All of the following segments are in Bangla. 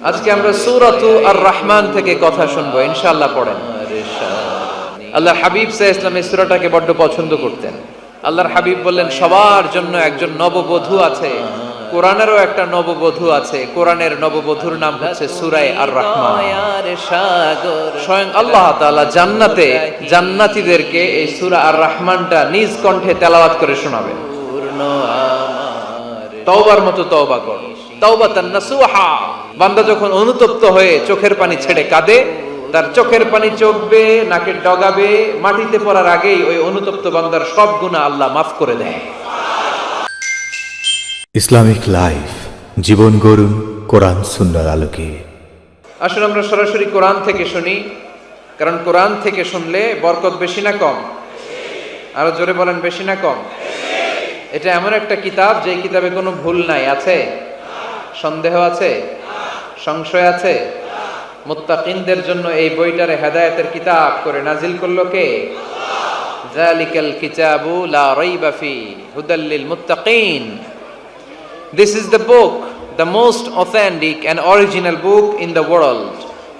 আজকে আমরা সূরাতু আর রহমান থেকে কথা শুনবো, ইনশাআল্লাহ। পড়েন। আল্লাহর হাবিব সাল্লাল্লাহু আলাইহি ওয়াসাল্লাম এই সূরাটাকে বড্ড পছন্দ করতেন। আল্লাহর হাবিব বললেন, সবার জন্য একজন নববধূ আছে, কোরআনেরও একটা নববধূ আছে। কোরআনের নববধূর নাম হচ্ছে সূরা আর রহমান। স্বয়ং আল্লাহ তাআলা জান্নাতে জান্নাতীদেরকে এই সূরা আর রহমানটা নিজ কণ্ঠে তেলাওয়াত করে শোনাবেন। তওবার মতো তওবা কর, তাওবাতান নাসুহা। বান্দা যখন অনুতপ্ত হয়ে চোখের পানি ছেড়ে কাঁদে, তার চোখের পানি চোখবে, নাকের ডগাবে, মাটিতে পড়ার আগেই ওই অনুতপ্ত বান্দার সব গুনাহ আল্লাহ মাফ করে দেয়। ইসলামিক লাইফ, জীবন গড়ুন কোরআন সুন্নাহর আলোকে। আসলে আমরা সরাসরি কোরআন থেকে শুনি, কারণ কোরআন থেকে শুনলে বরকত বেশি না কম? আরো জোরে বলেন, বেশি না কম? এটা এমন একটা কিতাব যে কিতাবে কোনো ভুল নাই। আছে? সন্দেহ আছে? সংশয় আছে? মুত্তাকিনদের জন্য এই বইটারে হেদায়েতের কিতাব করে নাজিল করলো কে? যালিকাল কিতাবু লা রাইবা ফি হুদাল লিল মুত্তাকিন। This is the book, the most authentic and original book in the world,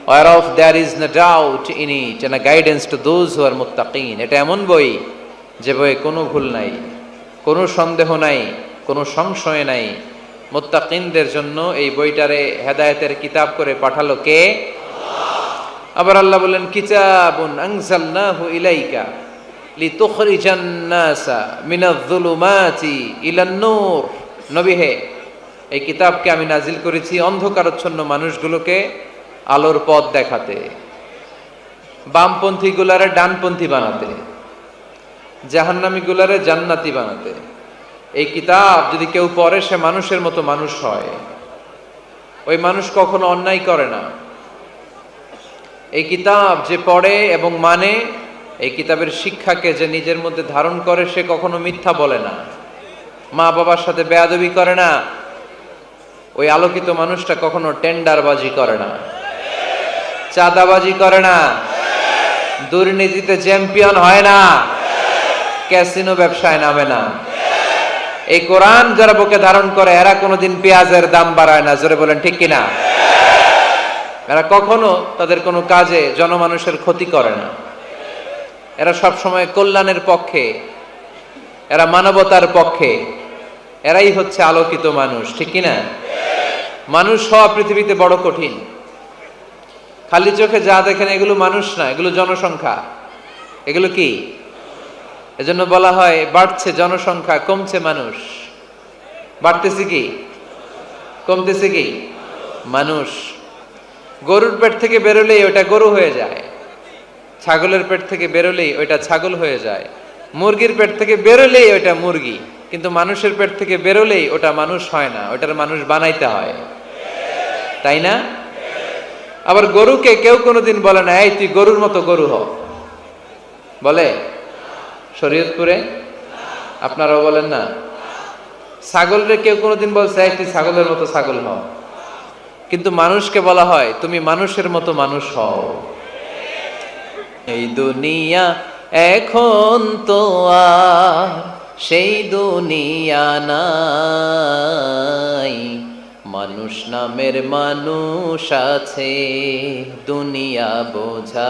whereof there is no doubt in it, and a guidance to those who are muttaqin. এটা এমন বই যে বইয়ে কোনো ভুল নাই, কোনো সন্দেহ নাই, কোনো সংশয় নাই। মুত্তাকিনদের জন্য এই বইটারে হেদায়েতের কিতাব করে পাঠালো কে? আবার আল্লাহ বলেন, কিতাবুন আনজালনাহু ইলাইকা লিতুখরিজান নাসা মিনাজ যুলুমাতি ইলান নূর। নবী হে, এই কিতাবকে আমি নাজিল করেছি অন্ধকারাচ্ছন্ন মানুষগুলোকে আলোর পথ দেখাতে, বামপন্থী গুলারে ডানপন্থী বানাতে, জাহান্নামী গুলারে জান্নাতি বানাতে। এই কিতাব যদি কেউ পড়ে, সে মানুষের মতো মানুষ হয়। ওই মানুষ কখনো অন্যায় করে না। এই কিতাব যে পড়ে এবং মানে, এই কিতাবের শিক্ষাকে যে নিজের মধ্যে ধারণ করে, সে কখনো মিথ্যা বলে না, মা বাবার সাথে বেয়াদবি করে না। ওই আলোকিত মানুষটা কখনো টেন্ডারবাজি করে না, চাঁদাবাজি করে না, দুর্নীতিতে চ্যাম্পিয়ন হয় না, ক্যাসিনো ব্যবসায় নামে না। এই কোরআন যারা বুকে ধারণ করে, এরা কোনোদিন পেঁয়াজের দাম বাড়ায় না। জোরে বলেন ঠিক কিনা? এরা কখনো তাদের কোনো কাজে জনমানুষের ক্ষতি করে না। এরা সব সময় কল্যাণের পক্ষে, এরা মানবতার পক্ষে। এরাই হচ্ছে আলোকিত মানুষ, ঠিক কিনা? মানুষ হওয়া পৃথিবীতে বড় কঠিন। খালি চোখে যা দেখেন এগুলো মানুষ না, এগুলো জনসংখ্যা। এগুলো কি? এজন্য বলা হয়, বাড়ছে জনসংখ্যা, কমছে মানুষ। বাড়তেছে কি, কমতেছে কি? মানুষ। গরুর পেট থেকে বেরোলেই ওটা গরু হয়ে যায়, ছাগলের পেট থেকে বেরোলেই ওইটা ছাগল হয়ে যায়, মুরগির পেট থেকে বেরোলেই ওইটা মুরগি। কিন্তু মানুষের পেট থেকে বেরোলেই ওটা মানুষ হয় না, ওটার মানুষ বানাইতে হয়, তাই না? আবার গরুকে কেউ কোনোদিন বলে না, এই তুই গরুর মতো গরু হ। বলে শরীয়তপুরে? আপনারাও বলেন না? ছাগলরে কেউ কোনোদিন বলছে, এই তুই ছাগলের মতো ছাগল হ। কিন্তু মানুষকে বলা হয়, তুমি মানুষের মতো মানুষ হও। এই দুনিয়া এখন তো আর সেই দুনিয়া নাই, মানুষ নামের মানুষ আছে, দুনিয়া বোঝাই।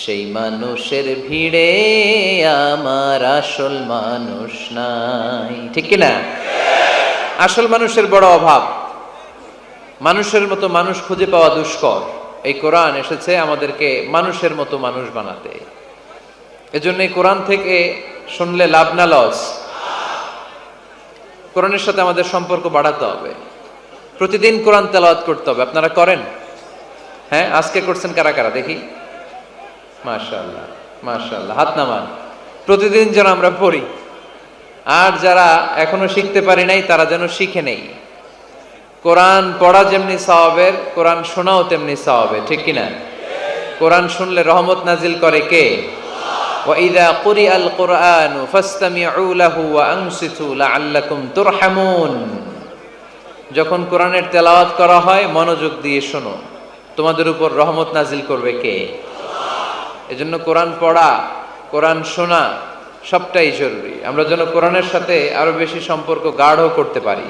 সেই মানুষের ভিড়ে আমার আসল মানুষ নাই, ঠিক কিনা? আসল মানুষের বড় অভাব। মানুষের মতো মানুষ খুঁজে পাওয়া দুষ্কর। এই কোরআন এসেছে আমাদেরকে মানুষের মতো মানুষ বানাতে। এজন্য এই কোরআন থেকে শুনলে লাভ না লস? কোরআনের সাথে আমাদের সম্পর্ক বাড়াতে হবে। প্রতিদিন কোরআন তেলাওয়াত করতে হবে। আপনারা করেন? হ্যাঁ, আজকে করছেন কারা কারা দেখি? মাশাআল্লাহ, মাশাআল্লাহ, হাত নামান। প্রতিদিন যেন আমরা পড়ি। আর যারা এখনো শিখতে পারি নাই, তারা যেন শিখে নেই। কোরআন পড়া যেমনি সওয়াবের, কোরআন শোনাও তেমনি সওয়াবের, ঠিক কিনা? কোরআন শুনলে রহমত নাজিল করে কে? ওয়া ইযা কুরিআল কুরআনু ফাসতামিউ লাহু ওয়া আনসিতু লাআল্লাকুম তুরহামুন। যখন কোরআনের তেলাওয়াত করা হয়, মনোযোগ দিয়ে শোনো, তোমাদের উপর রহমত নাজিল করবে কে? এজন্য কোরআন পড়া, কোরআন শোনা সবটাই জরুরি। আমরা যেন কোরআনের সাথে আরো বেশি সম্পর্ক গাঢ় করতে পারি।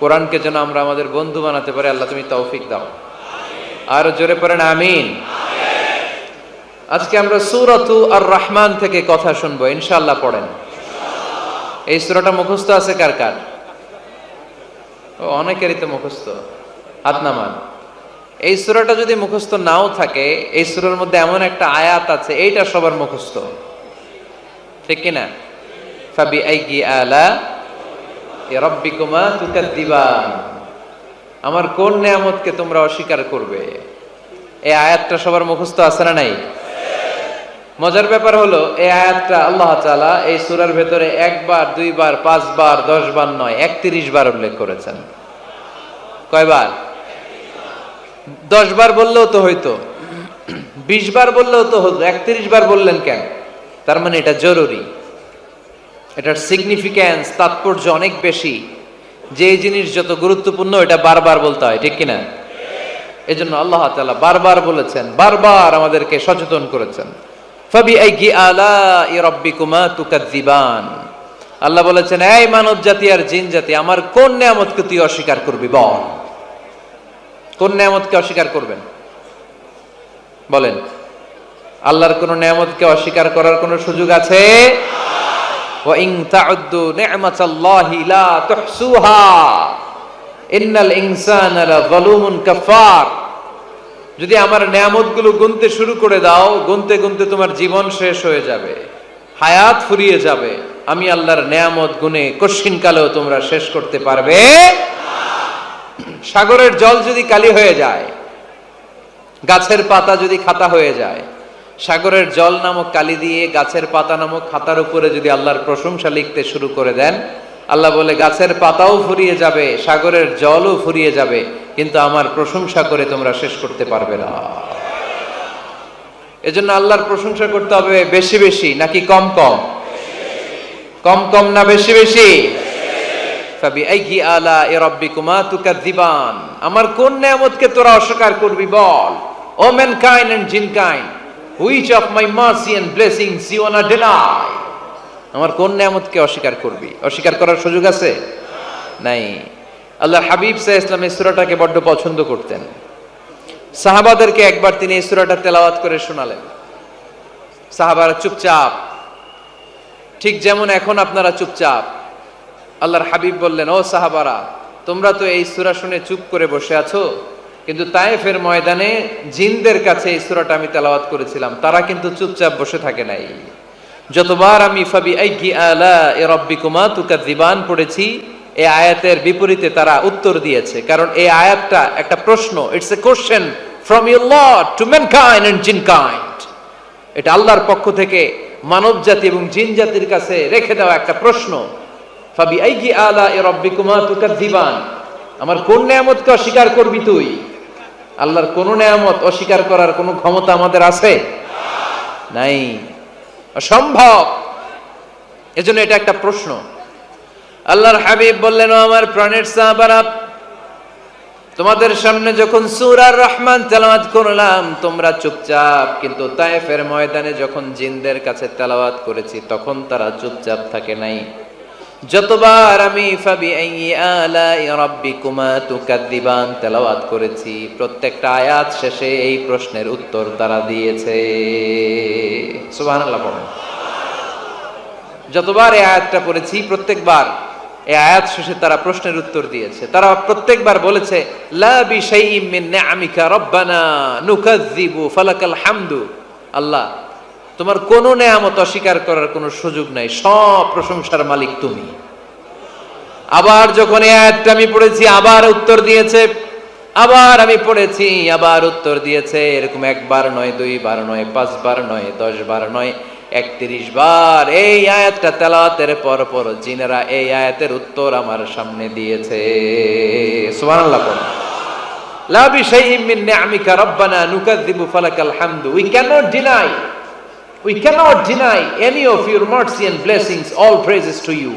কোরআনকে যেন আমরা আমাদের বন্ধু বানাতে পারি, আল্লাহ তুমি তৌফিক দাও। আর জোরে পড়েন আমিন। আজকে আমরা সূরাতু আর রহমান থেকে কথা শুনবো ইনশাআল্লাহ। পড়েন। এই সূরাটা মুখস্থ আছে কার কার? ও, অনেকেরই তো মুখস্থ, হাত নামান। এই সূরাটা যদি মুখস্থ নাও থাকে, এই সূরার মধ্যে এমন একটা আয়াত আছে এইটা সবার মুখস্থ, ঠিক কিনা? ফাবিআইয়ি আলা রাব্বিকুমা তুকাদ্দিবান, আমার কোন নিয়ামতকে তোমরা অস্বীকার করবে। এই আয়াতটা সবার মুখস্থ আছে না নাই? মজার ব্যাপার হলো এই আয়াতটা আল্লাহ তাআলা এই সূরার ভেতরে একবার, দুইবার, 5 বার, 10 বার নয়, 31 বার উল্লেখ করেছেন। কয়বার? 10 বার বললেও তো হইতো, 20 বার বললেও তো হতো, 31 বার বললেন কেন? তার মানে এটা জরুরি, এটার সিগনিফিক্যান্স, তাৎপর্য অনেক বেশি। যে জিনিস যত গুরুত্বপূর্ণ এটা বারবার বলতে হয়, ঠিক কিনা? এজন্য আল্লাহ তাআলা বারবার বলেছেন, বারবার আমাদেরকে সচেতন করেছেন। ফাবিআইয়ি আলাই রাব্বিকুমা তুকাদ্দিবান, আল্লাহ বলেছেন এই মানব জাতি আর জিন জাতি, আমার কোন নিয়ামতকে তুই অস্বীকার করবি বল। কোন নিয়ামতকে অস্বীকার করবেন বলেন? আল্লাহর কোন নিয়ামতকে অস্বীকার করার কোন সুযোগ আছে? ওয়া ইন তাউদ্দু নি'মাতাল্লাহি লা তুহসুহা ইন্নাল ইনসানা লাযালুমুন কাফার। যদি আমার নিয়ামতগুলো গুনতে শুরু করে দাও, গুনতে গুনতে তোমার জীবন শেষ হয়ে যাবে, হায়াত ফুরিয়ে যাবে। আমি আল্লাহর নিয়ামত গুনে কশিন কালেও তোমরা শেষ করতে পারবে না। সাগরের জল যদি কালি হয়ে যায়, গাছের পাতা যদি খাতা হয়ে যায়, সাগরের জল নামক কালি দিয়ে গাছের পাতা নামক খাতার উপরে যদি আল্লাহর প্রশংসা লিখতে শুরু করে দেন, আল্লাহ বলে গাছের পাতাও ফুরিয়ে যাবে, সাগরের জলও ফুরিয়ে যাবে, কিন্তু আমার প্রশংসা করে তোমরা শেষ করতে পারবে না। এজন্য আল্লাহর প্রশংসা করতে হবে বেশি বেশি নাকি কম কম? কম কম না বেশি বেশি? ফাবিআইয়ি আলাই রাব্বিকুমা তুকাদ্দিবান, আমার কোন নিয়ামতকে তোরা অস্বীকার করবি বল। O mankind and jinnkind, which of my mercy and blessings you want to deny. আমার কোন নিয়ামতকে অস্বীকার করবি? অস্বীকার করার সুযোগ আছে? নাই। আল্লাহর হাবিব সাল্লাল্লাহু আলাইহি ওয়াসাল্লাম এই সূরাটাকে বড্ড পছন্দ করতেন। সাহাবাদেরকে একবার তিনি এই সূরাটা তেলাওয়াত করে শোনালেন। সাহাবারা চুপচাপ, ঠিক যেমন এখন আপনারা চুপচাপ। আল্লাহর হাবিব বললেন, ও সাহাবারা, তোমরা তো এই সূরা শুনে চুপ করে বসে আছো, কিন্তু তায়েফের ময়দানে জিনদের কাছে এই সূরাটা আমি তেলাওয়াত করেছিলাম, তারা কিন্তু চুপচাপ বসে থাকে নাই। যতবার আমি ফাবিআইয়ি আলাই রাব্বিকুমা তুকাদ্দিবান পড়েছি, এই আয়াতের বিপরীতে তারা উত্তর দিয়েছে, কারণ এই আয়াতটা একটা প্রশ্ন। It's a question from your Lord to mankind and jinnkind. এটা আল্লাহর পক্ষ থেকে মানব জাতি এবং জিন জাতির কাছে রেখে দেওয়া একটা প্রশ্ন। ফাবিআইয়ি আলাই রাব্বিকুমা তুকাদ্দিবান, আমার কোন নিয়ামতকে অস্বীকার করবি তুই? আল্লাহর কোন নিয়ামত অস্বীকার করার কোন ক্ষমতা আমাদের আছে? নাই, অসম্ভব। এজন্য এটা একটা প্রশ্ন। আল্লাহর হাবিব বললেন, ও আমার প্রাণের সাহাবারা, তোমাদের সামনে যখন সূরা আর রহমান তেলাওয়াত করলাম তোমরা চুপচাপ, কিন্তু তায়েফের ময়দানে যখন জিনদের কাছে তেলাওয়াত করেছি তখন তারা চুপচাপ থাকে নাই। যতবার আমি ফাবিআইয়ি আলাই রাব্বিকুমা তুকাদ্দিবান তেলাওয়াত করেছি, প্রত্যেকটা আয়াত শেষে এই প্রশ্নের উত্তর তারা দিয়েছে। সুবহানাল্লাহ পড়েন। যতবার এই আয়াতটা পড়েছি প্রত্যেকবার এই আয়াত শেষে তারা প্রশ্নের উত্তর দিয়েছে। তারা প্রত্যেকবার বলেছে, লা বিশাইইম মিন নিআমিকা রাব্বানা নুকাযযিবু ফালাকাল হামদু। আল্লাহ, তোমার কোন নিয়ামত অস্বীকার করার কোনো সুযোগ নাই, সব প্রশংসার মালিক তুমি। আবার যখন এই আয়াতটা আমি পড়েছি আবার উত্তর দিয়েছে, আবার আমি পড়েছি আবার উত্তর দিয়েছে। এরকম একবার নয়, 2 বার নয়, 5 বার নয়, 10 বার নয়, 31 বার এই আয়াতটা তেলাওয়াতের পর পর জিনেরা এই আয়াতের উত্তর আমার সামনে দিয়েছে। সুবহানাল্লাহ। লা বিশাইইম মিন নিআমিকা রাব্বানা নুকাযযিবু ফালাকাল হামদু। We cannot deny any of your mercy and blessings. All praises to you.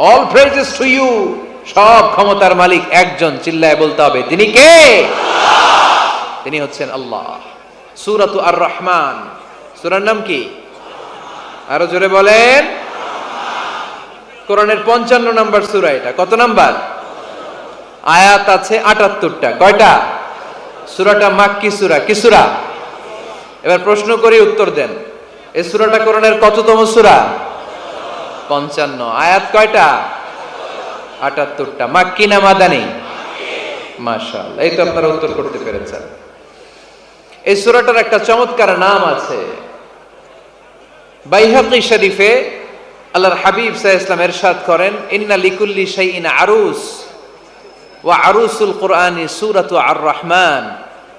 All praises to you. সব ক্ষমতার মালিক একজন, চিল্লায় বলতে হবে, তিনি কে? তিনি হচ্ছেন আল্লাহ। সূরাতু আর রহমান, সূরার নাম কি? আরো জোরে বলেন। কোরআনের 55 নম্বর সূরা। এটা কত নাম্বার? আয়াত আছে ৭৮টা। কয়টা? সূরাটা মাক্কি সূরা। কি সূরা? এবার প্রশ্ন করে উত্তর দেন, এই সূরাটা কোরআনের কততম সূরা? ৫৫। আয়াত কয়টা? ৭৮টা। মাক্কি না মাদানী? মাশাআল্লাহ, এই তো আপনারা উত্তর করতে পেরেছেন। এই সূরাটার একটা চমৎকার নাম আছে। বাইহাকী শরীফে আল্লাহর হাবিব সাল্লাল্লাহু আলাইহি ওয়াসাল্লাম ইরশাদ করেন, ইন্না লিকুল্লি শাইইন আরুস ওয়া আরুসুল কুরআনি সূরাতু আর-রাহমান।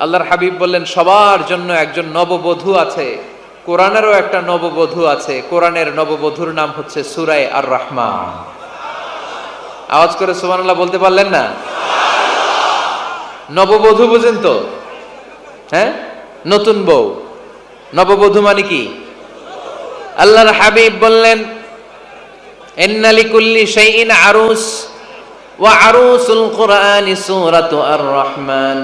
আল্লাহর হাবিব বললেন, সবার জন্য একজন নববধূ আছে, কোরআনেরও একটা নববধূ আছে। কোরআনের নববধূর নাম হচ্ছে সূরা আর-রাহমান। আওয়াজ করে সুবহানাল্লাহ বলতে পারলেন না? নববধূ বুঝেন তো? হ্যাঁ, নতুন বউ। নববধূ মানে কি? আল্লাহর হাবিব বললেন, ইন্না লিকুল্লি শাইইন আরুস ওয়া আরুসুল কুরআনি সূরাতু আর-রাহমান।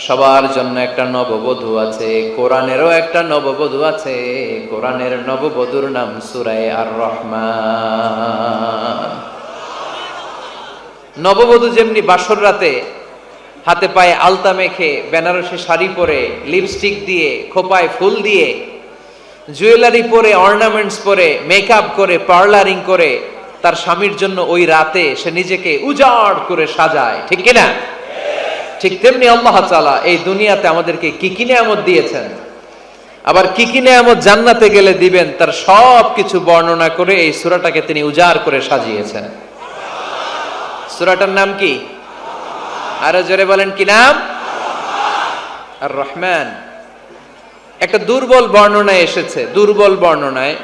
সবার জন্য একটা নববধূ আছে, কোরআনেরও একটা নববধূ আছে। কোরআনের নববধূর নাম সূরা আর-রাহমান। নববধূ যেমনি বাসর রাতে হাতে পায়ে আলতা মেখে, বেনারসি শাড়ি পরে, লিপস্টিক দিয়ে, খোপায় ফুল দিয়ে, জুয়েলারি পরে, অর্নামেন্টস পরে, মেকআপ করে, পার্লারিং করে তার স্বামীর জন্য ওই রাতে সে নিজেকে উজাড় করে সাজায়, ঠিক কিনা? ঠিক তেমনি আল্লাহ তাআলা এই দুনিয়াতে আমাদেরকে কি কি নিয়ামত দিয়েছেন, আবার কি কি নিয়ামত জান্নাতে গেলে দিবেন, তার সব কিছু বর্ণনা করে এই সূরাটাকে তিনি উজাড় করে সাজিয়েছেন। সূরাটার নাম কি? আরো জোরে বলেন, কি নাম? আর-রাহমান। একটা দুর্বল বর্ণনায় এসেছে, দুর্বল বর্ণনায়,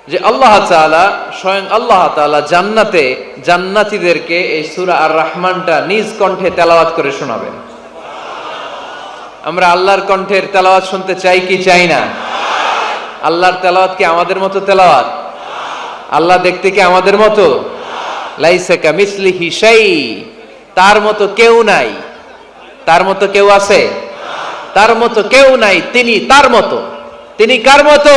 যে আল্লাহ তাআলা, স্বয়ং আল্লাহ তাআলা জান্নাতে জান্নাতীদেরকে এই সূরা আর-রাহমানটা নিজ কণ্ঠে তেলাওয়াত করে শোনাবেন। আমরা আল্লাহর কণ্ঠের তেলাওয়াত শুনতে চাই কি চাই না? আল্লাহর তেলাওয়াত কি আমাদের মতো তেলাওয়াত? আল্লাহ দেখতে কি আমাদের মতো? লাইসা কামিসলিহি শাই, তার মতো কেউ নাই। তার মতো কেউ আছে? তার মতো কেউ নাই। তিনি তার মতো। তিনি কার মতো?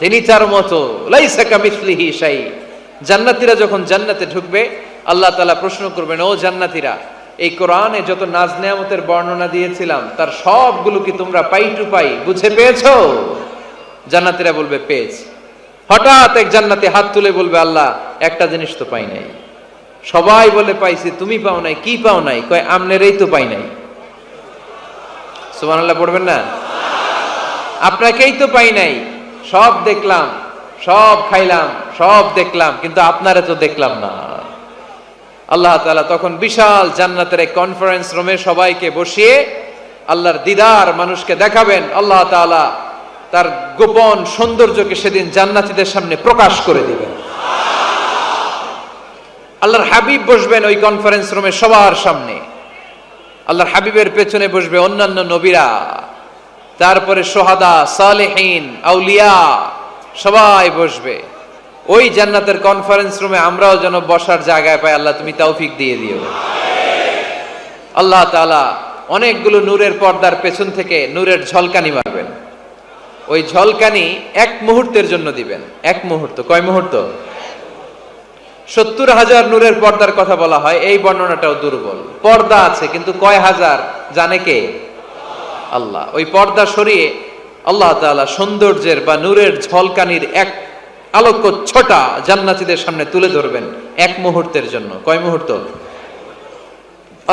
তিনি তার মতো। লাইসা কামিসলিহি শাই। জান্নাতীরা যখন জান্নাতে ঢুকবে, আল্লাহ তাআলা প্রশ্ন করবেন, ও জান্নাতীরা, এই কোরআনে যত নাজ নেয়ামতের বর্ণনা দিয়েছিলাম তার সবগুলো কি তোমরা পাই টু পাই বুঝে পেয়েছো? জান্নাতীরা বলবে পেয়েছি। হঠাৎ এক জান্নাতি হাত তুলে বলবে, আল্লাহ একটা জিনিস তো পাই নাই। সবাই বলে পাইছি, তুমি পাও নাই। কি পাও নাই? কয় আমনেরই তো পাই নাই। সুবহানাল্লাহ পড়বেন না? আপনাকেই তো পাই নাই। সব দেখলাম, সব খাইলাম, সব দেখলাম, কিন্তু আপনারে তো দেখলাম না। আল্লাহ তাআলা তখন বিশাল জান্নাতের এক কনফারেন্স রুমে সবাইকে বসিয়ে আল্লাহর দিদার মানুষকে দেখাবেন। আল্লাহ তাআলা তার গোপন সৌন্দর্যকে সেদিন জান্নাতীদের সামনে প্রকাশ করে দিবেন। আল্লাহর হাবিব বসবেন ওই কনফারেন্স রুমে সবার সামনে। আল্লাহর হাবিবের পেছনে বসবে অন্যান্য নবীরা, তারপরে সোহাদা, সালেহীন, আউলিয়া সবাই বসবে। ওই জান্নাতের কনফারেন্স রুমে আমরাও যেন বসার জায়গায় পাই, আল্লাহ তুমি তৌফিক দিয়ে দিও। আল্লাহ তাআলা অনেকগুলো নূরের পর্দার পেছন থেকে নূরের ঝলকানি মারবেন। ওই ঝলকানি এক মুহূর্তের জন্য দিবেন। এক মুহূর্ত। কয় মুহূর্ত? ৭০,০০০ নূরের পর্দার কথা বলা হয়। এই বর্ণনাটাও দুর্বল। পর্দা আছে কিন্তু কয় হাজার জানে কে? আল্লাহ। ওই পর্দা সরিয়ে আল্লাহ তাআলা সৌন্দর্যের বা নূরের ঝলকানির এক আলোক্য ছোটা জান্নাতীদের সামনে তুলে ধরবেন এক মুহূর্তের জন্য। কয় মুহূর্ত?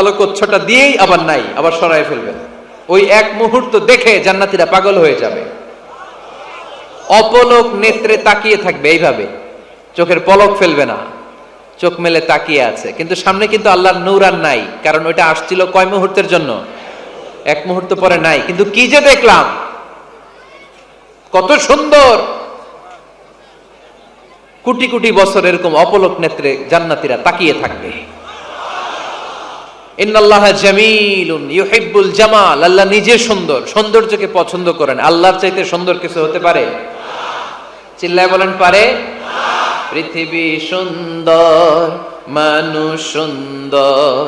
আলোক্য ছোটা দিয়েই আবার নাই, আবার সরায় ফেলবেন। ওই এক মুহূর্ত দেখে জান্নাতীরা পাগল হয়ে যাবে, অপলক নেত্রে তাকিয়ে থাকবে। এইভাবে চোখের পলক ফেলবে না, চোখ মেলে তাকিয়ে আছে। কিন্তু সামনে কিন্তু আল্লাহর নূর আর নাই, কারণ ওইটা আসছিল কয় মুহূর্তের জন্য? এক মুহূর্ত পরে নাই। কিন্তু কি যে দেখলাম, কত সুন্দর! কোটি কোটি বছর এরকম অপলক নেত্রে জান্নাতীরা তাকিয়ে থাকবে। ইন্নাল্লাহা জামিলুন ইউহিব্বুল জামাল। আল্লাহ নিজে সুন্দর, সৌন্দর্যকে পছন্দ করেন। আল্লাহর চাইতে সুন্দর কিছু হতে পারে? চিল্লায় বলেন, পারে? পৃথিবী সুন্দর, মানুষ সুন্দর,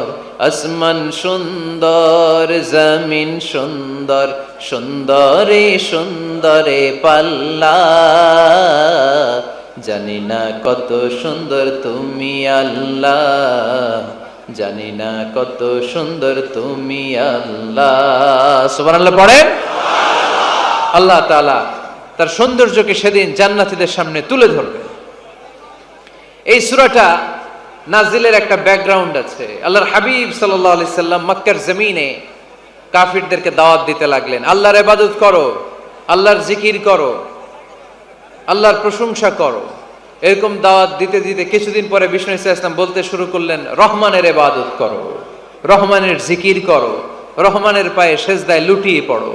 আসমান সুন্দর, জমিন সুন্দর, সুন্দরে সুন্দরে পাল্লা, জানি না কত সুন্দর তুমি আল্লাহ, জানি না কত সুন্দর তুমি আল্লাহ। সুবহানাল্লাহ পড়েন। আল্লাহ তাআলা তার সৌন্দর্যকে সেদিন জান্নাতীদের সামনে তুলে ধরবে। এই সূরাটা নাজিলের একটা ব্যাকগ্রাউন্ড আছে। আল্লাহর হাবিব সাল্লাল্লাহু আলাইহি সাল্লাম মক্কার জমিনে কাফিরদেরকে দাওয়াত দিতে লাগলেন, আল্লাহর ইবাদত করো, আল্লাহর জিকির করো, আল্লাহর প্রশংসা করো। এরকম দাওয়াত দিতে দিতে কিছুদিন পরে বিষ্ণু ইসা ইসলাম বলতে শুরু করলেন, রহমানের ইবাদত করো, রহমানের জিকির করো, রহমানের পায়ে সেজদায় লুটিয়ে পড়ো।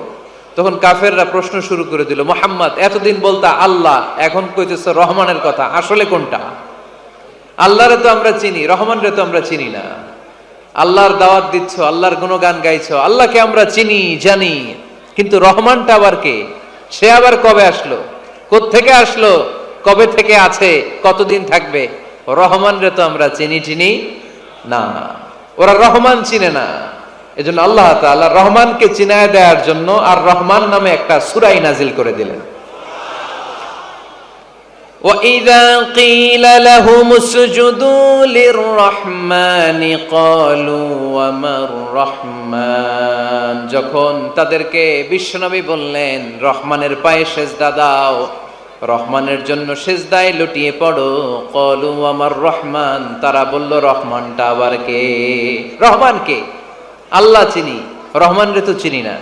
তখন কাফেররা প্রশ্ন শুরু করে দিল, মুহাম্মদ এতদিন বলতা আল্লাহ, এখন কইতেছো রহমানের কথা, আসলে কোনটা? আল্লাহরে তো আমরা চিনি, রহমানরে তো আমরা চিনি না। আল্লাহর দাওয়াত দিচ্ছ, আল্লাহর গুণগান গাইছো, আল্লাহকে আমরা চিনি জানি, কিন্তু রহমানটা আবার কে? সে আবার কবে আসলো, কোত্থেকে আসলো, কবে থেকে আছে, কতদিন থাকবে? রহমানরে তো আমরা চিনি না। ওরা রহমান চিনে না। এজন্য আল্লাহ তাআলা রহমানকে চিনায় দেওয়ার জন্য আর রহমান নামে একটা সূরা নাজিল করে দিলেন। وَإِذَا قِيلَ لَهُمُ اسْجُدُوا لِلرَّحْمَنِ قَالُوا وَمَا الرَّحْمَنُ, যখন তাদেরকে বিশ্বনবী বললেন রহমানের পায়ে সেজদা দাও, রহমানের জন্য সেজদায় লুটিয়ে পড়ো, ক্বালু ওয়ামার রহমান, তারা বলল রহমানটা আবার কে? রহমান কে? আল্লাহ চিনি, রহমানরে তো চিনি না।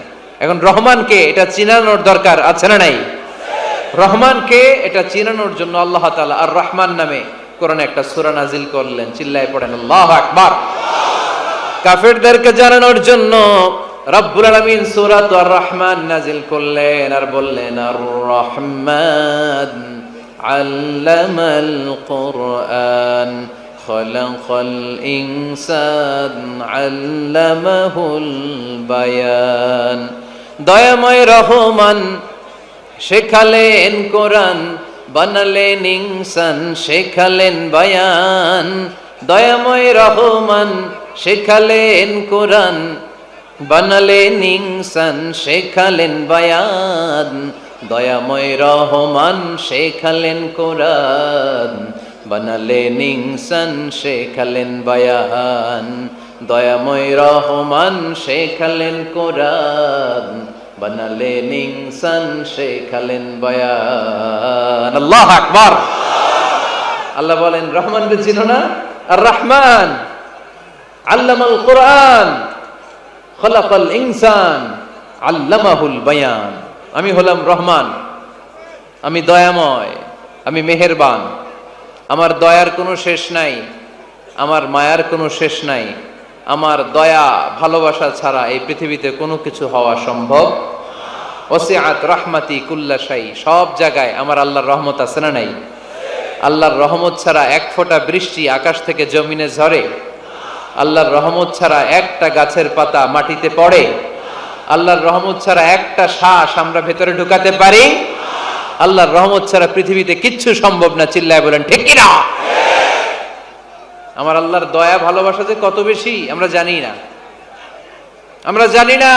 এখন রহমানকে এটা চিনানোর দরকার আছে না নাই? রহমানকে এটা চিনানোর জন্য আল্লাহ তাআলা আর রহমান নামে কোরআনে একটা সূরা নাজিল করলেন। চিল্লায়ে পড়েন আল্লাহু আকবার। কাফেরদেরকে জানানোর জন্য রব্বুল আলামিন সূরাত আর রহমান নাজিল করলেন আর বললেন, আর রহমান আল্লামাল কুরআন খলাকাল ইনসান আল্লামাহুল বায়ান। দয়াময় রহমান শেখালেন কোরআন, বানালেন ইনসান শেখালেন বায়ান। দয়াময় রহমান শেখালেন কোরআন, বানালেন ইনসান শেখালেন বায়ান। দয়াময় রহমান শেখালেন কোরআন, বানালেন ইনসান শেখালেন বায়ান। দয়াময় রহমান শেখালেন কোরআন, বানালেন ইনসান শেখালেন বায়ান। আল্লাহু আকবার। আল্লাহ বলেন রহমানকে চিনো না? আর রহমান আল্লামাল কোরআন খলাকাল ইনসান আল্লামাহুল বায়ান। আমি হলাম রহমান, আমি দয়াময়, আমি মেহেরবান। আমার দয়ার কোনো শেষ নাই, আমার মায়ার কোনো শেষ নাই। আমার দয়া ভালোবাসা ছাড়া এই পৃথিবীতে কোনো কিছু হওয়া সম্ভব। ওসিআত রাহমাতি কুল্লা শাই, সব জায়গায় আমার আল্লাহর রহমত আছে না নাই? আল্লাহর রহমত ছাড়া এক ফোঁটা বৃষ্টি আকাশ থেকে জমিনে ঝরে? আল্লাহর রহমত ছাড়া একটা গাছের পাতা মাটিতে পড়ে? আল্লাহর রহমত ছাড়া একটা শ্বাস আমরা ভেতরে ঢুকাতে পারি? আল্লাহর রহমত ছাড়া পৃথিবীতে কিচ্ছু সম্ভব না। চিল্লায় বলেন ঠিক কি না? আমার আল্লাহর দয়া ভালোবাসা যে কত বেশি আমরা জানি না, আমরা জানি না।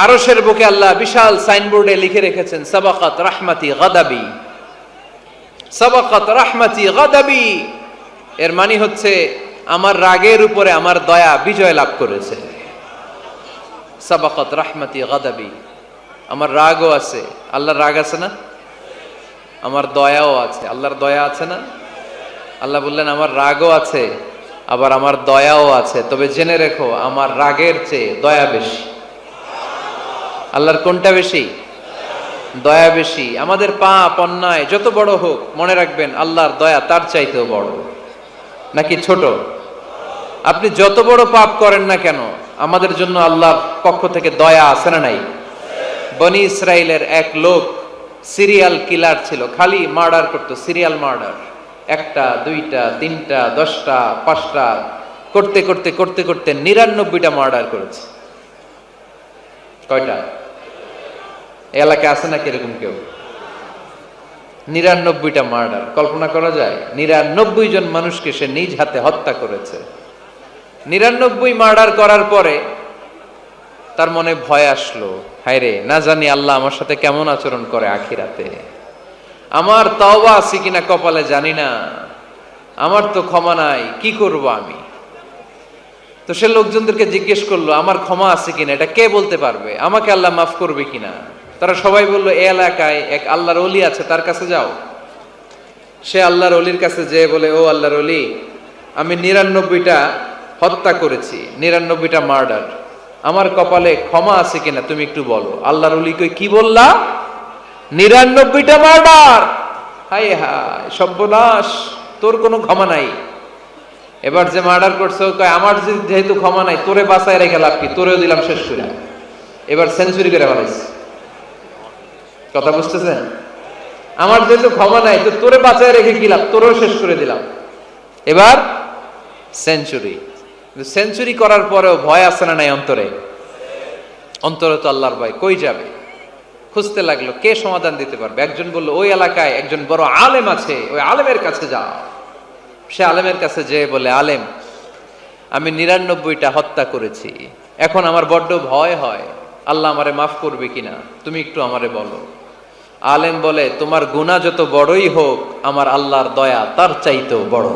আরশের বুকে আল্লাহ বিশাল সাইনবোর্ডে লিখে রেখেছেন, সাবাকাত রাহমাতি গাদাবি, সাবাকাত রাহমাতি গাদাবি। এর মানে হচ্ছে আমার রাগের উপরে আমার দয়া বিজয় লাভ করেছে। সাবাকাত রাহমাতি গাদাবি, আমার রাগও আছে, আল্লাহর রাগ আছে না? আমার দয়াও আছে, আল্লাহর দয়া আছে না? আল্লাহ বললেন আমার রাগও আছে, আবার আমার দয়াও আছে, তবে জেনে রেখো আমার রাগের চেয়ে দয়া বেশি। আল্লাহর কোনটা বেশি? দয়া বেশি। আমাদের পাপ অন্যায় যত বড় হোক, মনে রাখবেন আল্লাহর দয়া তার চাইতেও বড়। নাকি ছোট? আপনি যত বড় পাপ করেন না কেন, আমাদের জন্য আল্লাহর পক্ষ থেকে দয়া আছে না নাই? বনি ইসরাইলের এক লোক সিরিয়াল কিলার ছিল, খালি মার্ডার করতো, সিরিয়াল মার্ডার। একটা, দুইটা, তিনটা, 10টা, 5টা করতে করতে করতে করতে 99টা মার্ডার করেছে। কয়টা? এলাকায় আছে নাকি এরকম কেউ? 99টা মার্ডার। কল্পনা করা যায়? 99 জন মানুষকে সে নিজ হাতে হত্যা করেছে। 99 মার্ডার করার পরে তার মনে ভয় আসলো, হায় রে, না জানি আল্লাহ আমার সাথে কেমন আচরণ করে আখিরাতে। আমার তওবা আছে কিনা কপালে জানি না, আমার তো ক্ষমা নাই, কি করব আমি? তো সে লোকজনদেরকে জিজ্ঞেস করলো, আমার ক্ষমা আছে কিনা, এটা কে বলতে পারবে? আমাকে আল্লাহ মাফ করবে কিনা? তারা সবাই বললো, এই এলাকায় এক আল্লাহর ওলি আছে, তার কাছে যাও। সে আল্লাহর ওলির কাছে যেয়ে বলে, ও আল্লাহর ওলি, আমি 99টা হত্যা করেছি, 99টা মার্ডার, আমার কপালে ক্ষমা আছে কিনা তুমি একটু বলো। আল্লাহর ওলি কই, কি বললা? 99টা মার্ডার? হায় হায় সর্বনাশ, তোর কোনো ক্ষমা নাই। এবার যে মার্ডার করছে ও কয়, আমার যেহেতু ক্ষমা নাই, তোরে বাঁচায় রেখে লাভ কি, তোরেও দিলাম শেষ করে। এবার সেঞ্চুরি করে ফেলাইছে। কথা বুঝতেছেন? আমার যেহেতু ক্ষমা নাই, তো তোরে বাঁচায় রেখে কি লাভ, তোরেও শেষ করে দিলাম। এবার সেঞ্চুরি। সেঞ্চুরি করার পরেও ভয় আছে না নাই অন্তরে? অন্তরে তো আল্লাহর ভয়, কই যাবে? খুঁজতে লাগলো কে সমাধান দিতে পারবে। একজন বলল, ওই এলাকায় একজন বড় আলেম আছে, ওই আলেমের কাছে যাও। সে আলেমের কাছে যেয়ে বলে, আলেম, আমি 99টা হত্যা করেছি, এখন আমার বড্ড ভয় হয়, আল্লাহ আমারে মাফ করবে কিনা, তুমি একটু আমারে বলো। আলেম বলে, তোমার গুনাহ যত বড়ই হোক, আমার আল্লাহর দয়া তার চাইতেও বড়।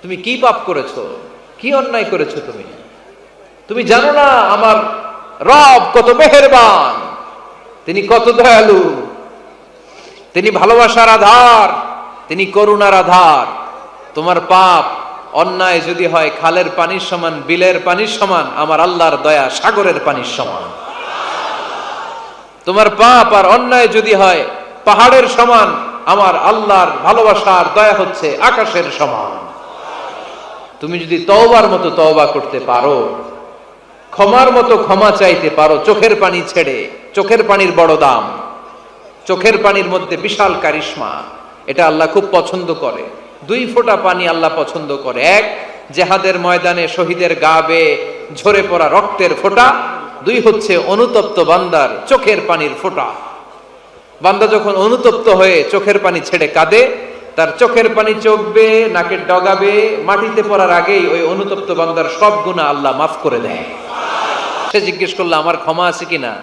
তুমি কি পাপ করেছো, কি অন্যায় করেছো? তুমি জানো না আমার রব কত মেহেরবান, তিনি কত দয়ালু, তিনি ভালোবাসার আধার, তিনি করুণার আধার। তোমার পাপ অন্যায় যদি হয় খালের পানির সমান, বিলের পানির সমান, আমার আল্লাহর দয়া সাগরের পানির সমান। তোমার পাপ আর অন্যায় যদি হয় পাহাড়ের সমান, আমার আল্লাহর ভালোবাসার দয়া হচ্ছে আকাশের সমান। তুমি যদি তওবার মতো তওবা করতে পারো, ক্ষমার মতো ক্ষমা চাইতে পারো, চোখের পানি ছেড়ে, চোখের পানির বড় দাম, চোখের পানির মধ্যে বিশাল কারিশমা, এটা আল্লাহ খুব পছন্দ করে। 2 ফোঁটা পানি আল্লাহ পছন্দ করে। এক, জেহাদের ময়দানে শহীদের গা বেয়ে ঝরে পড়া রক্তের ফোঁটা। 2 হচ্ছে অনুতপ্ত বান্দার চোখের পানির ফোঁটা। বান্দা যখন অনুতপ্ত হয়ে চোখের পানি ছেড়ে কাঁদে, তার চোখের পানি চোখ বেয়ে নাকের ডগা বেয়ে মাটিতে পড়ার আগেই ওই অনুতপ্ত বান্দার সব গুনাহ আল্লাহ মাফ করে দেয়। সে জিজ্ঞেস করলো, আমার ক্ষমা আছে কিনা?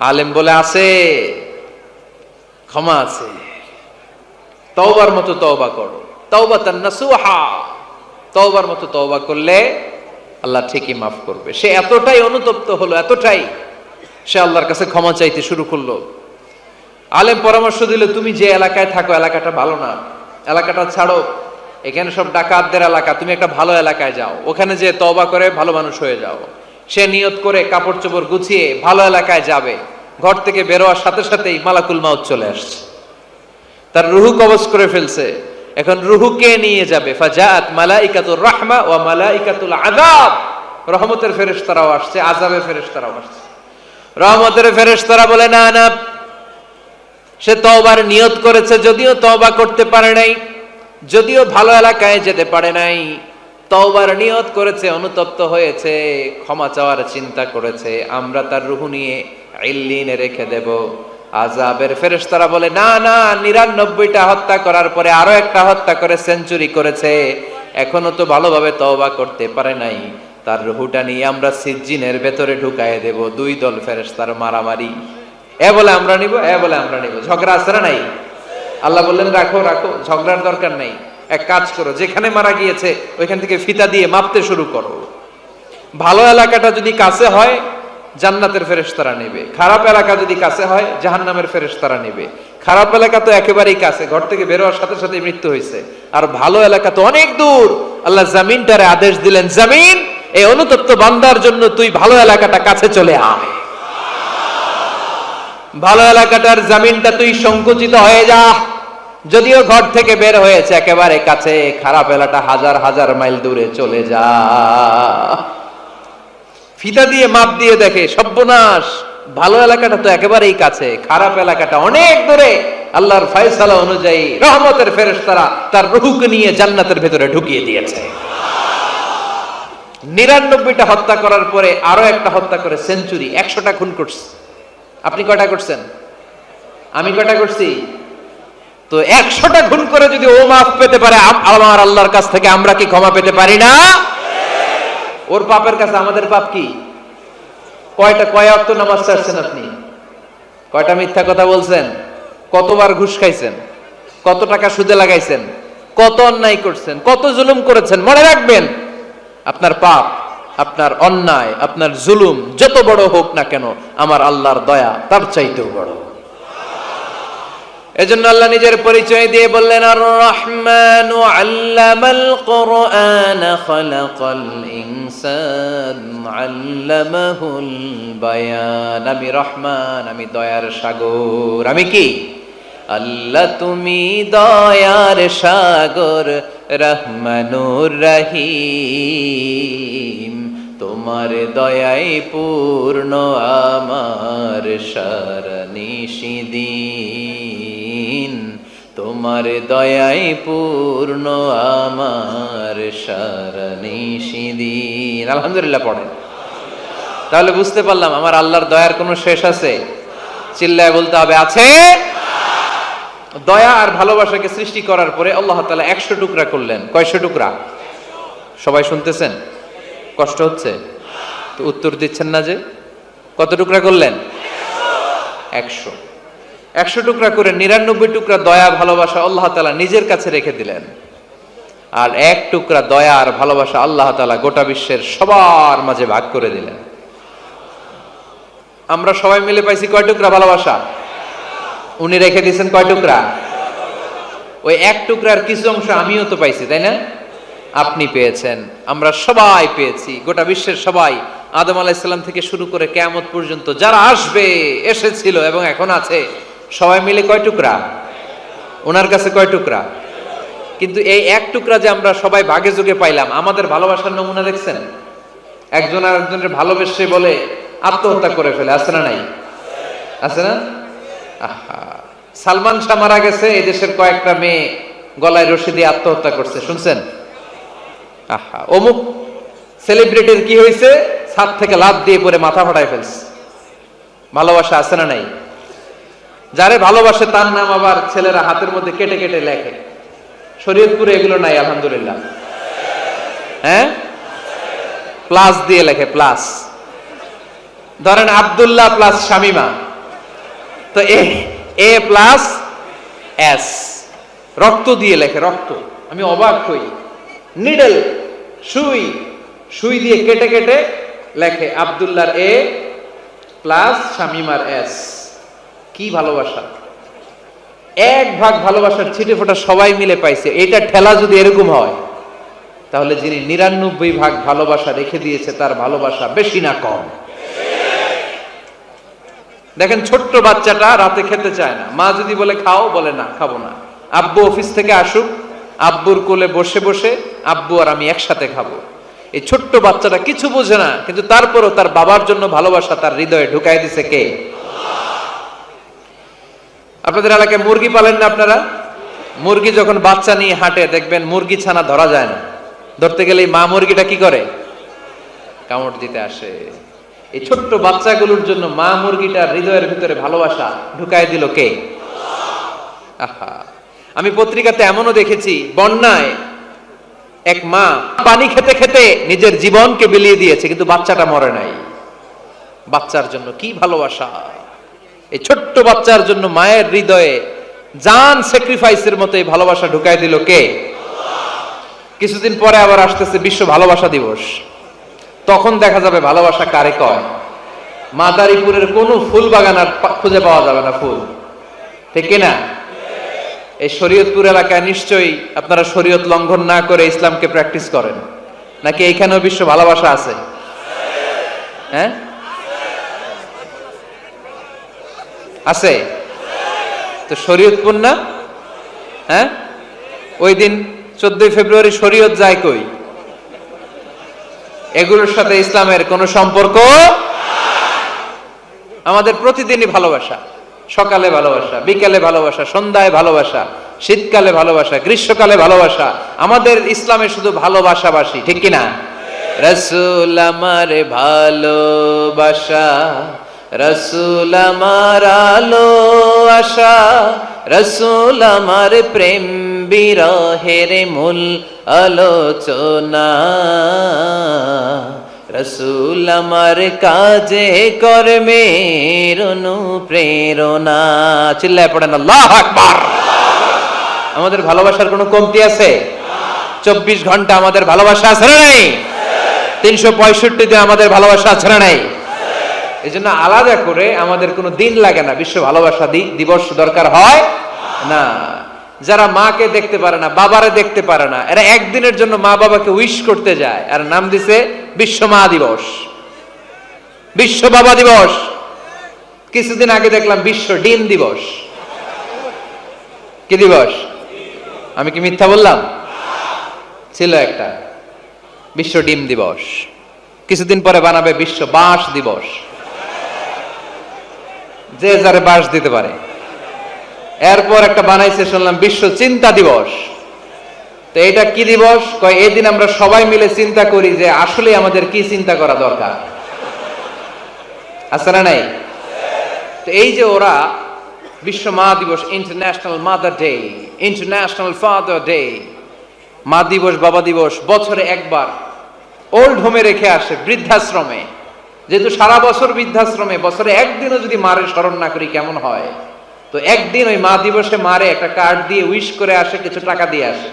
আলেম বলে, আছে, ক্ষমা আছে। তওবার মতো তওবা করো, তাওবাতান নাসুহা, তওবার মতো তওবা করলে আল্লাহ ঠিকই মাফ করবে। সে এতটাই অনুতপ্ত হলো, এতটাই, সে আল্লাহর কাছে ক্ষমা চাইতে শুরু করলো। আলেম পরামর্শ দিল, তুমি যে এলাকায় থাকো এলাকাটা ভালো না, এলাকাটা ছাড়ো, এখানে সব ডাকাতদের এলাকা, তুমি একটা ভালো এলাকায় যাও, ওখানে যে তওবা করে ভালো মানুষ হয়ে যাও। সে নিয়ত করে কাপড় চোপড় গুছিয়ে ভালো এলাকায় যাবে। ঘর থেকে বেরোয়ার সাথে সাথেই মালাকুল মাউত চলে আসছে, তার রুহু কবজ করে ফেলছে। এখন রুহুকে নিয়ে যাবে। ফাজাআত মালাইকাতুর রাহমা ওয়া মালাইকাতুল আযাব, রহমতের ফেরেশতারাও আসছে, আযাবের ফেরেশতারাও আসছে। রহমতের ফেরেশতারা বলে, না না, সে তওবার নিয়ত করেছে, যদিও তওবা করতে পারে নাই, যদিও ভালো এলাকায় যেতে পারে নাই, তওবার নিয়ত করেছে, অনুতপ্ত হয়েছে, ক্ষমা চাওয়ার চিন্তা করেছে, আমরা তার রুহু নিয়ে ইল্লিনে রেখে দেব। আযাবের ফেরেশতারা বলে, না না, 99টা হত্যা করার পরে আরো একটা হত্যা করে সেঞ্চুরি করেছে, এখনো তো ভালোভাবে তওবা করতে পারে নাই, তার রুহুটা নিয়ে আমরা সিজ্জিনের ভেতরে ঢুকায়ে দেব। 2 দল ফেরেশতার মারামারি, এ বলে আমরা নিব, এ বলে আমরা নিব। ঝগড়া আছে না নাই? আল্লাহ বললেন, রাখো রাখো, ঝগড়ার দরকার নাই। এক কাজ করো, যেখানে মারা গিয়েছে ওইখান থেকে ফিতা দিয়ে মাপতে শুরু করো। ভালো এলাকাটা যদি কাছে হয় জান্নাতের ফেরেশতারা নেবে, খারাপ এলাকা যদি কাছে হয় জাহান্নামের ফেরেশতারা নেবে। খারাপ এলাকা তো একেবারেই কাছে, ঘর থেকে বেরোয়ার সাথে সাথে মৃত্যু হয়েছে, আর ভালো এলাকা তো অনেক দূর। আল্লাহ জামিনটারে আদেশ দিলেন, জামিন, এই অনুতপ্ত বান্দার জন্য তুই ভালো এলাকাটা কাছে চলে আয়। ভালো এলাকাটার জামিনটা তুই সংকুচিত হয়ে যা, যদিও ঘর থেকে বের হয়েছে একেবারে কাছে, খারাপ এলাকা হাজার হাজার মাইল দূরে চলে যা। ফিতা দিয়ে মাপ দিয়ে দেখে, সর্বনাশ, ভালো এলাকাটা তো একেবারেই কাছে, খারাপ এলাকাটা অনেক দূরে। আল্লাহর ফয়সালা অনুযায়ী রহমতের ফেরেশতারা তার রূহকে নিয়ে জান্নাতের ভেতরে ঢুকিয়ে দিয়েছে। 99টা হত্যা করার পরে আরো একটা হত্যা করে সেঞ্চুরি, 100টা খুন করছে। আপনি কয়টা করছেন? আমি কয়টা করছি? তো 100টা খুন করে যদি ও মাফ পেতে পারে আমার আল্লাহর কাছ থেকে, আমরা কি ক্ষমা পেতে পারি না? ওর পাপের কাছে আমাদের পাপ কি? কয় ওয়াক্ত নামাজ ছাড়ছেন আপনি? কয়টা মিথ্যা কথা বলছেন, কতবার ঘুষ খাইছেন, কত টাকা সুদে লাগাইছেন, কত অন্যায় করছেন, কত জুলুম করেছেন। মনে রাখবেন, আপনার পাপ, আপনার অন্যায়, আপনার জুলুম যত বড় হোক না কেন, আমার আল্লাহর দয়া তার চাইতেও বড়। এজন্য আল্লাহ নিজের পরিচয় দিয়ে বললেন, আর রহমানু আল্লামাল কুরআন খালাকাল ইনসান আল্লামাহুল বায়ান। আমি রহমান, আমি দয়ার সাগর। আমি কি? আল্লাহ তুমি দয়ার সাগর, রহমানুর রহিম। তোমার দয়াই পূর্ণ আমার সারানিশিদিন। তোমার দয়াই পূর্ণ আমার সারানিশিদিন। আলহামদুলিল্লাহ পড়েন। তাহলে বুঝতে পারলাম আমার আল্লাহর দয়ার কোনো শেষ আছে? চিল্লায় বলতে হবে, আছে। দয়া আর ভালোবাসাকে সৃষ্টি করার পরে আল্লাহ তাআলা 100 টুকরা করলেন। কয়শো টুকরা? সবাই শুনতেছেন? কষ্ট হচ্ছে তো? উত্তর দিচ্ছেন না যে? কত টুকরা করলেন? 100। 100 টুকরা করে 99 টুকরা দয়া ভালোবাসা আল্লাহ তাআলা নিজের কাছে রেখে দিলেন, আর 1 টুকরা দয়া আর ভালোবাসা আল্লাহ তাআলা গোটা বিশ্বের সবার মাঝে ভাগ করে দিলেন। আমরা সবাই মিলে পাইছি কয় টুকরা ভালোবাসা? উনি রেখে দিয়েছেন কয় টুকরা? ওই 1 টুকরার কিছু অংশ আমিও তো পাইছি, তাই না? আপনি পেয়েছেন, আমরা সবাই পেয়েছি, গোটা বিশ্বের সবাই, আদম আলাইহিস সালাম থেকে শুরু করে কিয়ামত পর্যন্ত যারা আসবে, এসেছিল এবং এখন আছে, সবাই মিলে কয় টুকরা? ওনার কাছে কয় টুকরা? কিন্তু এই 1 টুকরা যে আমরা সবাই ভাগে যোগে পাইলাম, আমাদের ভালোবাসার নমুনা দেখছেন? একজন আর একজনের ভালোবেসে বলে আত্মহত্যা করে ফেলে, আছে না নাই? আছে না? আহা, সালমান শাহ মারা গেছে, এই দেশের কয়েকটা মেয়ে গলায় রশি দিয়ে আত্মহত্যা করছে, শুনছেন? আহা, অমুক সেলিব্রিটির কি হয়েছে, ছাদ থেকে লাফ দিয়ে পড়ে মাথা ফাটায় ফেলছে। ভালোবাসা আছে না নাই? যারে ভালোবাসে তার নাম আবার ছেলেরা হাতের মধ্যে কেটে কেটে লেখে। শরীয়তপুরে এগুলো নাই, আলহামদুলিল্লাহ। হ্যাঁ, প্লাস দিয়ে লেখে, প্লাস। ধরেন আব্দুল্লাহ প্লাস শামিমা, তো এ প্লাস এস, রক্ত দিয়ে লেখে, রক্ত। আমি অবাক হই, নিডল, সুই, সুই দিয়ে কেটে কেটে লেখে আব্দুল্লাহর এ প্লাস শামিমার এস। কি ভালোবাসা! 1 ভাগ ভালোবাসার ছিটে ফোটা সবাই মিলে পাইছে। এটা ঠেলা যদি এরকম হয়, তাহলে যিনি 99 ভাগ ভালোবাসা রেখে দিয়েছে তার ভালোবাসা বেশি না কম? দেখেন, ছোট্ট বাচ্চাটা রাতে খেতে চায় না, মা যদি বলে খাও, বলে না, খাবো না। আব্বু অফিস থেকে আসুক, আব্বুর কোলে বসে বসে আব্বু আর আমি একসাথে খাবো। এই ছোট্ট বাচ্চাটা কিছু বোঝে না, কিন্তু তারপরও তার বাবার জন্য ভালোবাসা তার হৃদয়ে ঢুকাই দিছে কে? আপনাদের এলাকায় মুরগি পালেন না আপনারা? মুরগি যখন বাচ্চা নিয়ে হাঁটে, দেখবেন মুরগি ছানা ধরা যায় না, ধরতে গেলে মা মুরগিটা কি করে? কামড় দিতে আসে। এই ছোট্ট বাচ্চাগুলোর জন্য মা মুরগিটার হৃদয়ের ভিতরে ভালোবাসা ঢুকাই দিল কে? আহা, আমি পত্রিকাতে এমনও দেখেছি, বন্যায় এক মা পানি খেতে খেতে নিজের জীবনকে বিলিয়ে দিয়েছে, কিন্তু বাচ্চাটা মরে নাই। বাচ্চার জন্য কি ভালোবাসা! এই ছোট্ট বাচ্চার জন্য মায়ের হৃদয়ে জান স্যাক্রিফাইসের মতো এই ভালোবাসা ঢুকাই দিল কে? কিছুদিন পরে আবার আসতেছে বিশ্ব ভালোবাসা দিবস। তখন দেখা যাবে ভালোবাসা কারে কয়। মাদারীপুরের কোন ফুল বাগান আর খুঁজে পাওয়া যাবে না ফুল, ঠিক কিনা? এই শরীয়তপুর এলাকায় নিশ্চয়ই আপনারা শরীয়ত লঙ্ঘন না করে ইসলামকে প্র্যাকটিস করেন, নাকি এইখানেও বিশ্ব ভালোবাসা আছে? হ্যাঁ, আছে তো। শরীয়তপুর না? হ্যাঁ, ওই দিন 14 ফেব্রুয়ারি শরীয়ত যায় কই? এগুলোর সাথে ইসলামের কোনো সম্পর্ক? আমাদের প্রতিদিনই ভালোবাসা, সকালে ভালোবাসা, বিকালে ভালোবাসা, সন্ধ্যায় ভালোবাসা, শীতকালে ভালোবাসা, গ্রীষ্মকালে ভালোবাসা। আমাদের ইসলামে শুধু ভালোবাসাবাসী, ঠিক কিনা? রাসূল আমার ভালোবাসা, রাসূল আমার আলো আশা, রাসূল আমার প্রেম বিরহের মূল আলোচনা, রসূল আমার কাজে কর্মের অনুপ্রেরণা। চিল্লায় পড়েন আল্লাহু আকবার। আমাদের ভালোবাসার কোনো কমতি আছে? 24 ঘন্টা আমাদের ভালোবাসা আছে না নাই? 365 দিন আমাদের ভালোবাসা আছে না নাই? এই জন্য আলাদা করে আমাদের কোনো দিন লাগে না, বিশ্ব ভালোবাসা দিবস দরকার হয় না। যারা মাকে দেখতে পারে না, বাবারে দেখতে পারে না, এরা একদিনের জন্য মা বাবাকে উইশ করতে যায়, আর নাম দিছে বিশ্ব মা দিবস, বিশ্ব বাবা দিবস। কিছুদিন আগে দেখলাম বিশ্ব ডিম দিবস। কি দিবস? আমি কি মিথ্যা বললাম? ছিল একটা বিশ্ব ডিম দিবস। কিছুদিন পরে বানাবে বিশ্ব বাঁশ দিবস, যে যারে বাঁশ দিতে পারে। এরপর একটা বানাইছে শুনলাম বিশ্ব চিন্তা দিবস। তো এটা কি দিবস? কয় এই দিন আমরা সবাই মিলে চিন্তা করি যে আসলে আমাদের কি চিন্তা করা দরকার, আছে না নাই? তো এই যে ওরা বিশ্ব মা দিবস, international mother day, international father day, মা দিবস বাবা দিবস বছরে একবার ওল্ড হোমে রেখে আসে, বৃদ্ধাশ্রমে। যেহেতু সারা বছর বৃদ্ধাশ্রমে, বছরে একদিনও যদি মারে স্মরণ না করি কেমন হয়? তো একদিন ওই মা দিবসে মারে একটা কার্ড দিয়ে উইশ করে আসে, কিছু টাকা দিয়ে আসে।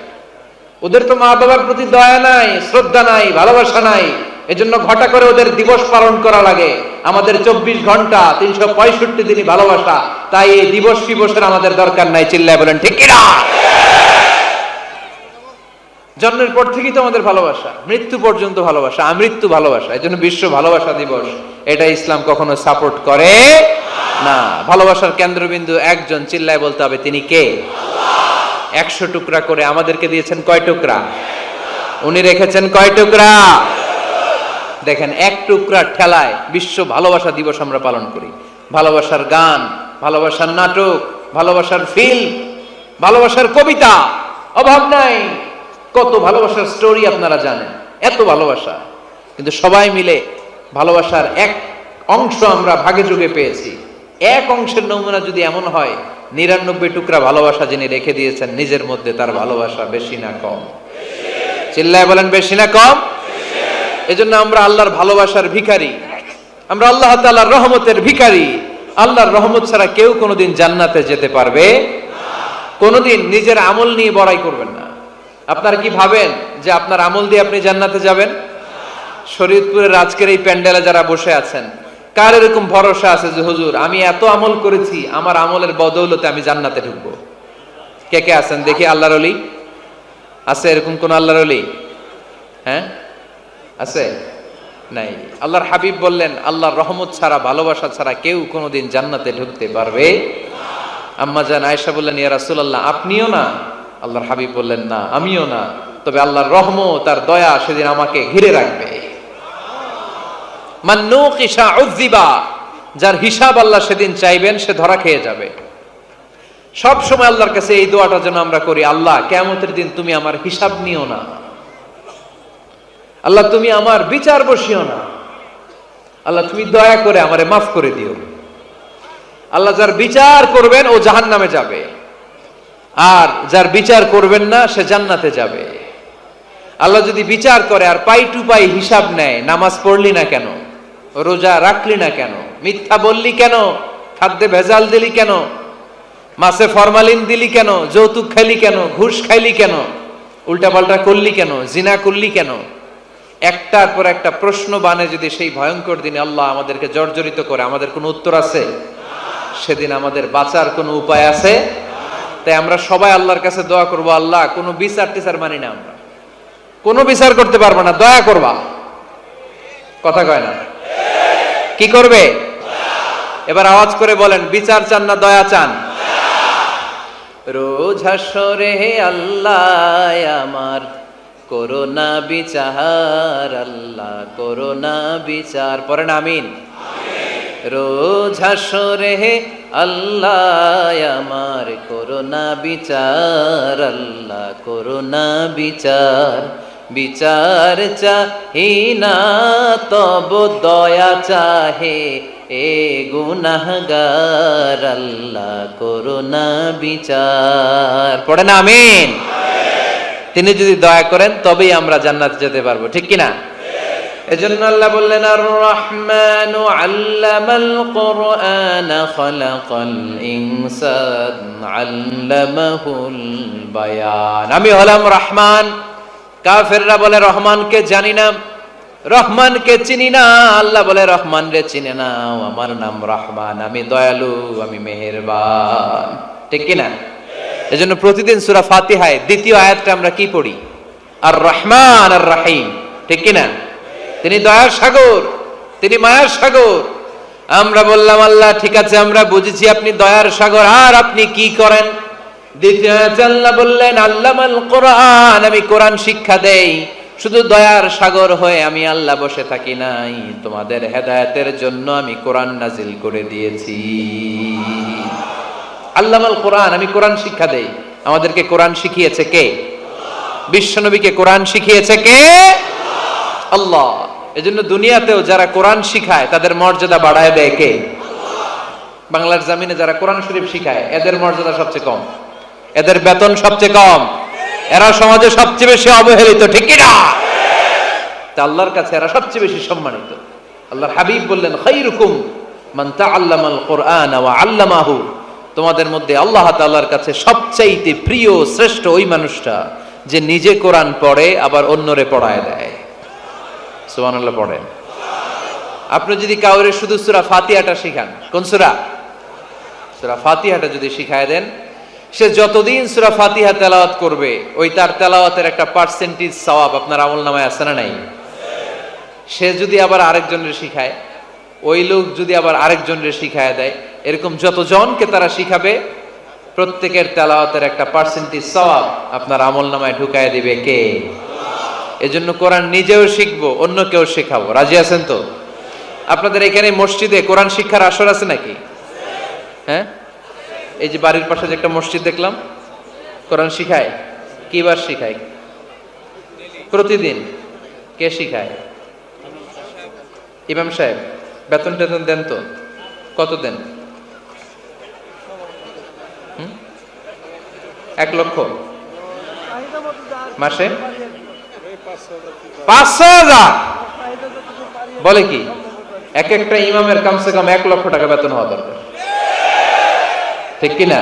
ওদের তো মা বাবার প্রতি দয়া নাই, শ্রদ্ধা নাই, ভালোবাসা নাই, এজন্য ঘটা করে ওদের দিবস পালন করা লাগে। আমাদের 24 ঘন্টা 365 দিনই ভালোবাসা, তাই এই দিবস দিবসের আমাদের দরকার নাই। চিল্লায় বলেন ঠিক কিনা? জন্মের পর থেকেই তো আমাদের ভালোবাসা, মৃত্যু পর্যন্ত ভালোবাসা, আমৃত্যু ভালোবাসা। এই জন্য বিশ্ব ভালোবাসা দিবস, এটা ইসলাম কখনো সাপোর্ট করে না। ভালোবাসার কেন্দ্রবিন্দু একজন, চিল্লায় বলতে হবে তিনি কে? 100 টুকরা করে আমাদেরকে দিয়েছেন কয় টুকরা? উনি রেখেছেন কয় টুকরা? দেখেন, এক টুকরা ঠেলায় বিশ্ব ভালোবাসা দিবস আমরা পালন করি। ভালোবাসার গান, ভালোবাসার নাটক, ভালোবাসার ফিল্ম, ভালোবাসার কবিতা, অভাব নাই। কত ভালোবাসার স্টোরি আপনারা জানেন, এত ভালোবাসা। কিন্তু সবাই মিলে ভালোবাসার এক অংশ আমরা ভাগে যোগে পেয়েছি। এক অংশের নমুনা যদি এমন হয়, 99 টুকরা ভালোবাসা যিনি রেখে দিয়েছেন নিজের মধ্যে, তার ভালোবাসা বেশি না কম? চিল্লায় বলেন বেশি না কম? এজন্য আমরা আল্লাহর ভালোবাসার ভিখারি, আমরা আল্লাহ তাআলার রহমতের ভিখারি। আল্লাহর রহমত ছাড়া কেউ কোনোদিন জান্নাতে যেতে পারবে কোনোদিন নিজের আমল নিয়ে বড়াই করবেন না। আপনারা কি ভাবেন যে আপনার আমল দিয়ে আপনি জান্নাতে যাবেন? শরীয়তপুরের আজকের এই প্যান্ডেলে যারা বসে আছেন, কার এরকম ভরসা আছে যে হুজুর আমি এত আমল করেছি, আমার আমলের বদৌলতে আমি জান্নাতে ঢুকবো? কে কে আছেন দেখি? আল্লাহর ওলি আছে? এরকম কোন আল্লাহর ওলি? হ্যাঁ, আছে? নাই। আল্লাহর হাবিব বললেন, আল্লাহর রহমত ছাড়া, ভালোবাসা ছাড়া কেউ কোনোদিন জান্নাতে ঢুকতে পারবে। আম্মা জান আয়েশা বললেন, ইয়া রাসূলুল্লাহ আপনিও না? আল্লাহর হাবিব বললেন, না আমিও না, তবে আল্লাহর রহমত আর দয়া সেদিন আমাকে ঘিরে রাখবে। মান নুকিশা উযিবা, যার হিসাব আল্লাহ সেদিন চাইবেন সে ধরা খেয়ে যাবে। সব সময় আল্লাহর কাছে এই দোয়াটা যেন আমরা করি, আল্লাহ কিয়ামতের দিন তুমি আমার হিসাব নিও না, আল্লাহ তুমি আমার বিচার বসিও না, আল্লাহ তুমি দয়া করে আমারে মাফ করে দিও। আল্লাহ যার বিচার করবেন ও জাহান্নামে যাবে, আর যার বিচার করবেন না সে জান্নাতে যাবে। আল্লাহ যদি বিচার করে আর পাই টু পাই হিসাব নেয়, নামাজ পড়লি না কেন, রোজা রাখলি না কেন, মিথ্যা বললি কেন, খাদ্যে ভেজাল দিলি কেন, মাছে ফরমালিন দিলি কেন, যৌতুক খাইলি কেন, ঘুষ খাইলি কেন, উল্টাপাল্টা করলি কেন, জিনা করলি কেন, একটার পর একটা প্রশ্ন বানে যদি সেই ভয়ঙ্কর দিনে আল্লাহ আমাদেরকে জর্জরিত করে, আমাদের কোনো উত্তর আছে? সেদিন আমাদের বাঁচার কোনো উপায় আছে? তাই আমরা সবাই আল্লাহর কাছে দোয়া করবো, আল্লাহ কোনো বিচার টিচার মানি না, আমরা কোনো বিচার করতে পারবো না, দয়া করবা। কথা কয় না? কি করবে? এবার আওয়াজ করে বলেন, বিচার চান না দয়া চান? রোজ হাসরে আল্লাহ আমার করোনা বিচার, আল্লাহ করোনা বিচার, পড়েন আমিন। রোজ হাসরে আল্লাহ আমার করোনা বিচার, আল্লাহ করোনা বিচার। বিচার চাহি না তব দয়া চাহে এ গুনাহগার, আল্লাহ করোনা বিচার, পড়েন আমিন। তিনি যদি দয়া করেন তবেই আমরা জান্নাতে যেতে পারবো, ঠিক কিনা? এজন্য আল্লাহ বললেন আর রহমানু আল্লামাল কুরআন খালাকাল ইনসান আল্লামাহুল বায়ান। আমি হলাম রহমান। কাফেররা বলে রহমানকে জানি না, রহমানকে চিনি না। আল্লাহ বলে রহমান রে চিনে নাও, আমার নাম রহমান, আমি দয়ালু, আমি মেহেরবান। ঠিক কিনা? এজন্য প্রতিদিন সূরা ফাতিহায় দ্বিতীয় আয়াতটা আমরা কি পড়ি? আর রহমান আর রাহিম। ঠিক কিনা? তিনি দয়ার সাগর, তিনি মায়ার সাগর। আমরা বললাম আল্লাহ ঠিক আছে, আমরা বুঝেছি আপনি দয়ার সাগর, আর আপনি কি করেন? দ্বিতীয় আয়াতে আল্লাহ বললেন আল্লামাল কোরআন, আমি কোরআন শিক্ষা দেই। শুধু দয়ার সাগর হয়ে আমি আল্লাহ বসে থাকি নাই, তোমাদের হেদায়েতের জন্য আমি কোরআন নাজিল করে দিয়েছি। আল্লামাল কোরআন, আমি কোরআন শিক্ষা দেই। আমাদেরকে কোরআন শিখিয়েছে কে? বিশ্বনবীকে কোরআন শিখিয়েছে কে? আল্লাহ। এজন্য দুনিয়াতেও যারা কোরআন শিখায় তাদের মর্যাদা বাড়ায় দেয় কে? বাংলার জমিনে যারা কোরআন শরীফ শিখায় এদের মর্যাদা সবচেয়ে কম, এদের বেতন সবচেয়ে কম, এরা সমাজে সবচেয়ে বেশি অবহেলিত। ঠিক কি না? তা আল্লাহর কাছে এরা সবচেয়ে বেশি সম্মানিত। আল্লাহর হাবিব বললেন খায়রুকুম মান তাআল্লামাল কুরআন ওয়া আল্লামাহু, তোমাদের মধ্যে আল্লাহ তাআলার কাছে সবচাইতে প্রিয় শ্রেষ্ঠ ওই মানুষটা যে নিজে কোরআন পড়ে আবার অন্যরে পড়ায় দেয়। সুবহানাল্লাহ পড়েন। আপনি যদি কাউরে শুধু সূরা ফাতিহাটা শিখান, কোন সূরা? সূরা ফাতিহাটা যদি শিখায় দেন, সে যতদিন সূরা ফাতিহা তেলাওয়াত করবে ওই তার তেলাওয়াতের একটা পার্সেন্টেজ সওয়াব আপনার আমলনামায় আছে না নাই? সে যদি আবার আরেকজনের শিখায়, ওই লোক যদি আবার আরেকজনের শিখায় দেয়, এরকম যতজনকে তারা শিখাবে প্রত্যেকের তেলাওয়াতের একটা পার্সেন্টেজ সওয়াব আপনার আমলনামায় ঢুকায় দিবে কে? এজন্য কোরআন নিজেও শিখবো, অন্যকেও শেখাবো। রাজি আছেন তো? আপনাদের এখানে মসজিদে কোরআন শিক্ষার আসর আছে নাকি? হ্যাঁ, এই যে বাড়ির পাশে যে একটা মসজিদ দেখলাম, কোরআন শিখায়। কিবার শিখায়? প্রতিদিন। কে শিখায়? ইমাম সাহেব। বেতন টেতন দেন তো? কত দেন? 1 লক্ষ মাসে? 500,000 বলে কি? এক একটা ইমামের কমসে কম 1 লক্ষ টাকা বেতন হওয়া দরকার। ঠিক কিনা?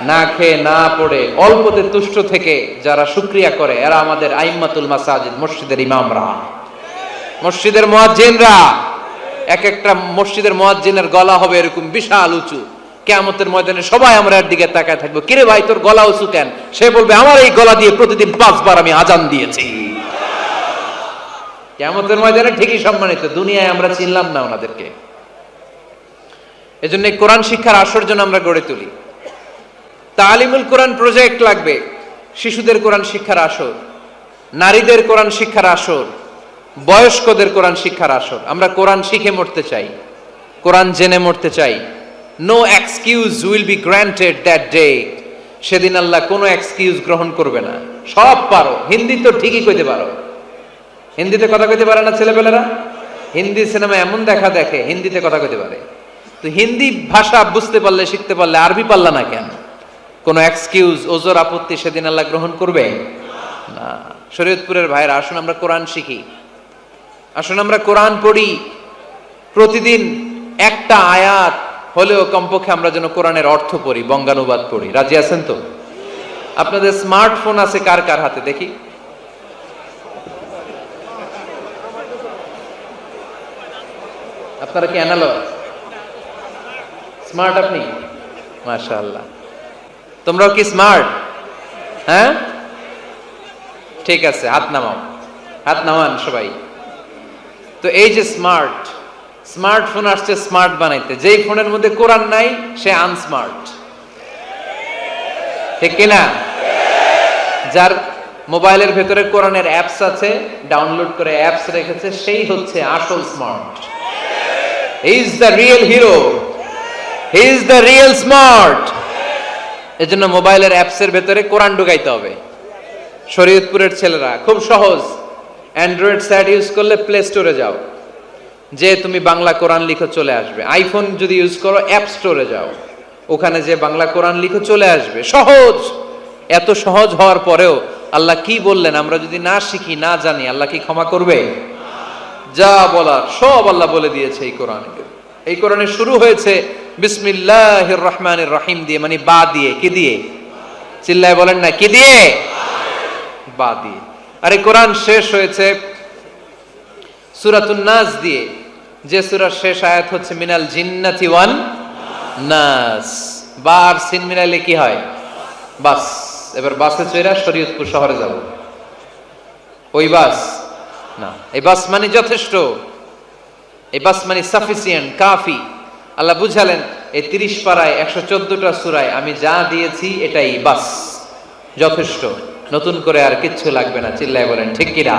না খেয়ে না পড়ে অল্পতে তুষ্ট থেকে যারা শুকরিয়া করে এরা আমাদের আইম্মাতুল মাসাজিদ, মসজিদের ইমামরা, মসজিদের মুয়াজ্জিনরা। এক একটা মসজিদের মুয়াজ্জিনের গলা হবে এরকম বিশাল উঁচু। কিয়ামতের ময়দানে সবাই আমরা এর দিকে তাকায় থাকবো, কিরে ভাই তোর গলা উঁচু কেন? সে বলবে আমার এই গলা দিয়ে প্রতিদিন 5 বার আমি আজান দিয়েছি। কিয়ামতের ময়দানে ঠিকই সম্মানিত, দুনিয়ায় আমরা চিনলাম না ওনাদেরকে। এজন্য কোরআন শিক্ষার আসর যেন আমরা গড়ে তুলি। তালিমুল কোরআন প্রজেক্ট লাগবে, শিশুদের কোরআন শিক্ষার আসর, নারীদের কোরআন শিক্ষার আসর, বয়স্কদের কোরআন শিক্ষার আসর। আমরা কোরআন শিখে মরতে চাই, কোরআন জেনে মরতে চাই। No excuse will be granted that day. সেদিন আল্লাহ কোনো এক্সকিউজ গ্রহণ করবে না। সব পারো, হিন্দি তো ঠিকই কইতে পারো। হিন্দিতে কথা কইতে পারে না ছেলেপেলেরা? হিন্দি সিনেমা এমন দেখা দেখে হিন্দিতে কথা কইতে পারে। তো হিন্দি ভাষা বুঝতে পারলে, শিখতে পারলে আরবি পারলা না কেন? কোনো এক্সকিউজ, ওজর, আপত্তি সেদিন আল্লাহ গ্রহণ করবে না। শরীয়তপুরের ভাইরা, আসুন আমরা কোরআন শিখি, আসুন আমরা কোরআন পড়ি। প্রতিদিন একটা আয়াত হলেও কমপক্ষে আমরা যেন কোরআনের অর্থ পড়ি, বঙ্গানুবাদ পড়ি। রাজি আছেন তো? আপনাদের স্মার্টফোন আছে কার কার হাতে দেখি? আপনারা কি অ্যানালগ? স্মার্ট আপনি? মাশাআল্লাহ। তোমরাও কি স্মার্ট? হ্যাঁ, ঠিক আছে, হাত নামাও, হাত নামান সবাই। তো এই যে স্মার্টফোন আসছে স্মার্ট বানাইতে, যেই ফোনের মধ্যে কোরআন নাই সে আনস্মার্ট। ঠিক কিনা? যার মোবাইলের ভেতরে কোরআনের অ্যাপস আছে, ডাউনলোড করে অ্যাপস রেখেছে, সেই হচ্ছে আসল smart. He is the real hero, he is the real smart. এজন্য মোবাইলের অ্যাপসের ভেতরে কোরআন ঢুকাইতে হবে। শরীয়তপুরের ছেলেরা খুব সহজ, অ্যান্ড্রয়েড সেট ইউজ করলে প্লে স্টোরে যাও, যে তুমি বাংলা কোরআন লিখো চলে আসবে। আইফোন যদি ইউজ করো অ্যাপ স্টোরে যাও, ওখানে যে বাংলা কোরআন লিখো চলে আসবে। সহজ। এত সহজ হওয়ার পরেও আল্লাহ কি বললেন আমরা যদি না শিখি, না জানি, আল্লাহ কি ক্ষমা করবে? যা বলার সব আল্লাহ বলে দিয়েছে এই কোরআনে। এই কোরআনে শুরু হয়েছে বিসমিল্লাহির রহমানির রহিম দিয়ে, মানে বা দিয়ে। কি দিয়ে? চিল্লায় বলেন না, কি দিয়ে? বা দিয়ে। আর এই কোরআন শেষ হয়েছে সূরাতুন নাস দিয়ে, যে সূরার শেষ আয়াত হচ্ছে মিনাল জিন্নাতি ওয়ান নাস। বা আর সিন মিলাইলে কি হয়? বাস। এবার বাসে চড়া শরীয়তপুর শহরে যাব। ওই বাস না, এই বাস মানে যথেষ্ট, এই বাস মানে সাফিসিয়েন্ট, কাফি। আল্লাহ বুঝালেন এই 30 পারায় 114টা সূরায় আমি যা দিয়েছি এটাই বাস, যথেষ্ট, নতুন করে আর কিচ্ছু লাগবে না। চিল্লায় বলেন ঠিক কিনা?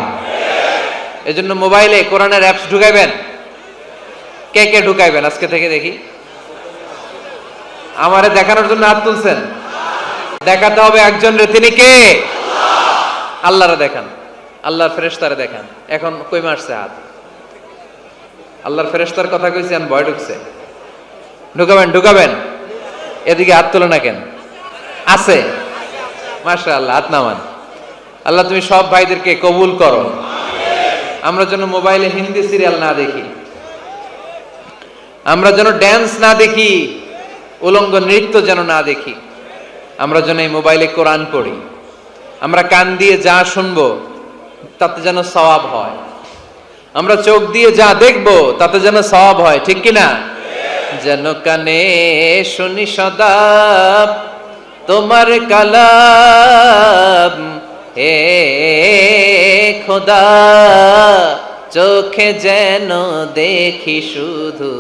এজন্য মোবাইলে কোরআনের অ্যাপস ঢুকাইবেন। কে কে ঢুকাইবেন আজকে থেকে দেখি? আমারে দেখানোর জন্য হাত তুলছেন? দেখাতে হবে একজন রে, তিনি কে? আল্লাহরে দেখান, আল্লাহর ফেরেশতারে দেখান। এখন কই মারছে হাত? আল্লাহর ফেরেশতার কথা কইছি, আর ভয় ঢুকছে। ঢুকাবেন ঢুকাবেন। এদিকে হাত তোলে না কেন? আছে, মাশাআল্লাহ, হাত নামান। আল্লাহ তুমি সব ভাইদেরকে কবুল করো। আমরা যেন মোবাইলে হিন্দি সিরিয়াল না দেখি, আমরা যেন ড্যান্স না দেখি, উলঙ্গ নৃত্য যেন না দেখি। আমরা যেন এই মোবাইলে কোরআন পড়ি। আমরা কান দিয়ে যা শুনবো তাতে যেন সওয়াব হয়। আমরা চোখ দিয়ে যা দেখবো তাতে যেন সওয়াব হয়। ঠিক কিনা? যেন কানে শুনি সদা তোমার কালাম, হে খোদা চোখে যেন দেখি শুধু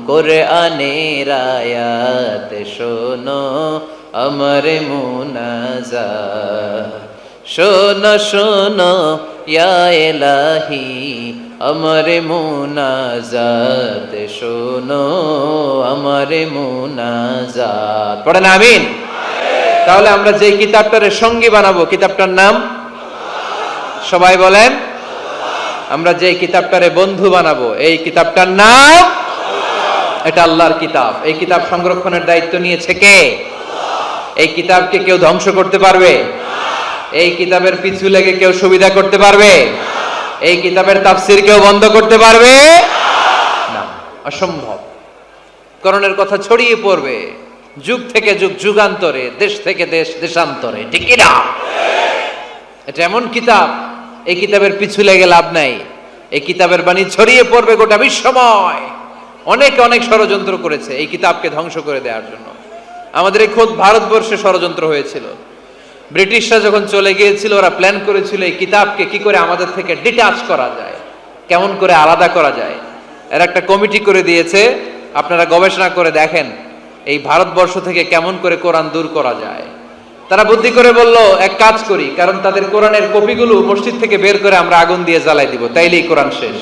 কোরআনের আয়াত, শোনো আমার মুনাজাত, শোনো শোনো ইয়া ইলাহি আমার মুনাজাত, শোনো আমার মুনাজাত। পড়েন আমিন। তাহলে আমরা যে কিতাবটারে সঙ্গী বানাবো, কিতাবটার নাম সবাই বলেন। আমরা যে কিতাবটারে বন্ধু বানাবো, এই কিতাবটার নাম, এটা আল্লাহর কিতাব। এই কিতাব সংরক্ষণের দায়িত্ব নিয়েছে কে? এই কিতাবকে কেউ ধ্বংস করতে পারবে? এই কিতাবের পিছু লেগে কেউ সুবিধা করতে পারবে? এই কিতাবের তাফসীর কেউ বন্ধ করতে পারবে না, অসম্ভব। কোরআনের কথা ছড়িয়ে পড়বে যুগ থেকে যুগ, যুগান্তরে, দেশ থেকে দেশ, দেশান্তরে। ঠিক কি না? এটা এমন কিতাব, এই কিতাবের পিছু লেগে লাভ নাই। এই কিতাবের বাণী ছড়িয়ে পড়বে গোটা বিশ্বময়। অনেকে অনেক ষড়যন্ত্র করেছে এই কিতাবকে ধ্বংস করে দেওয়ার জন্য। আমাদের এই খোদ ভারতবর্ষে ষড়যন্ত্র হয়েছিল। ব্রিটিশরা যখন চলে গিয়েছিল, ওরা প্ল্যান করেছিল এই কিতাবকে কি করে আমাদের থেকে ডিটাচ করা যায়, কেমন করে আলাদা করা যায়। এর একটা কমিটি করে দিয়েছে। আপনারা গবেষণা করে দেখেন এই ভারতবর্ষ থেকে কেমন করে কোরআন দূর করা যায়। তারা বুদ্ধি করে বলল, এক কাজ করি, কারণ তাদের কোরআনের কপিগুলো মসজিদ থেকে বের করে আমরা আগুন দিয়ে জ্বালাই দিব, তাইলেই কোরআন শেষ।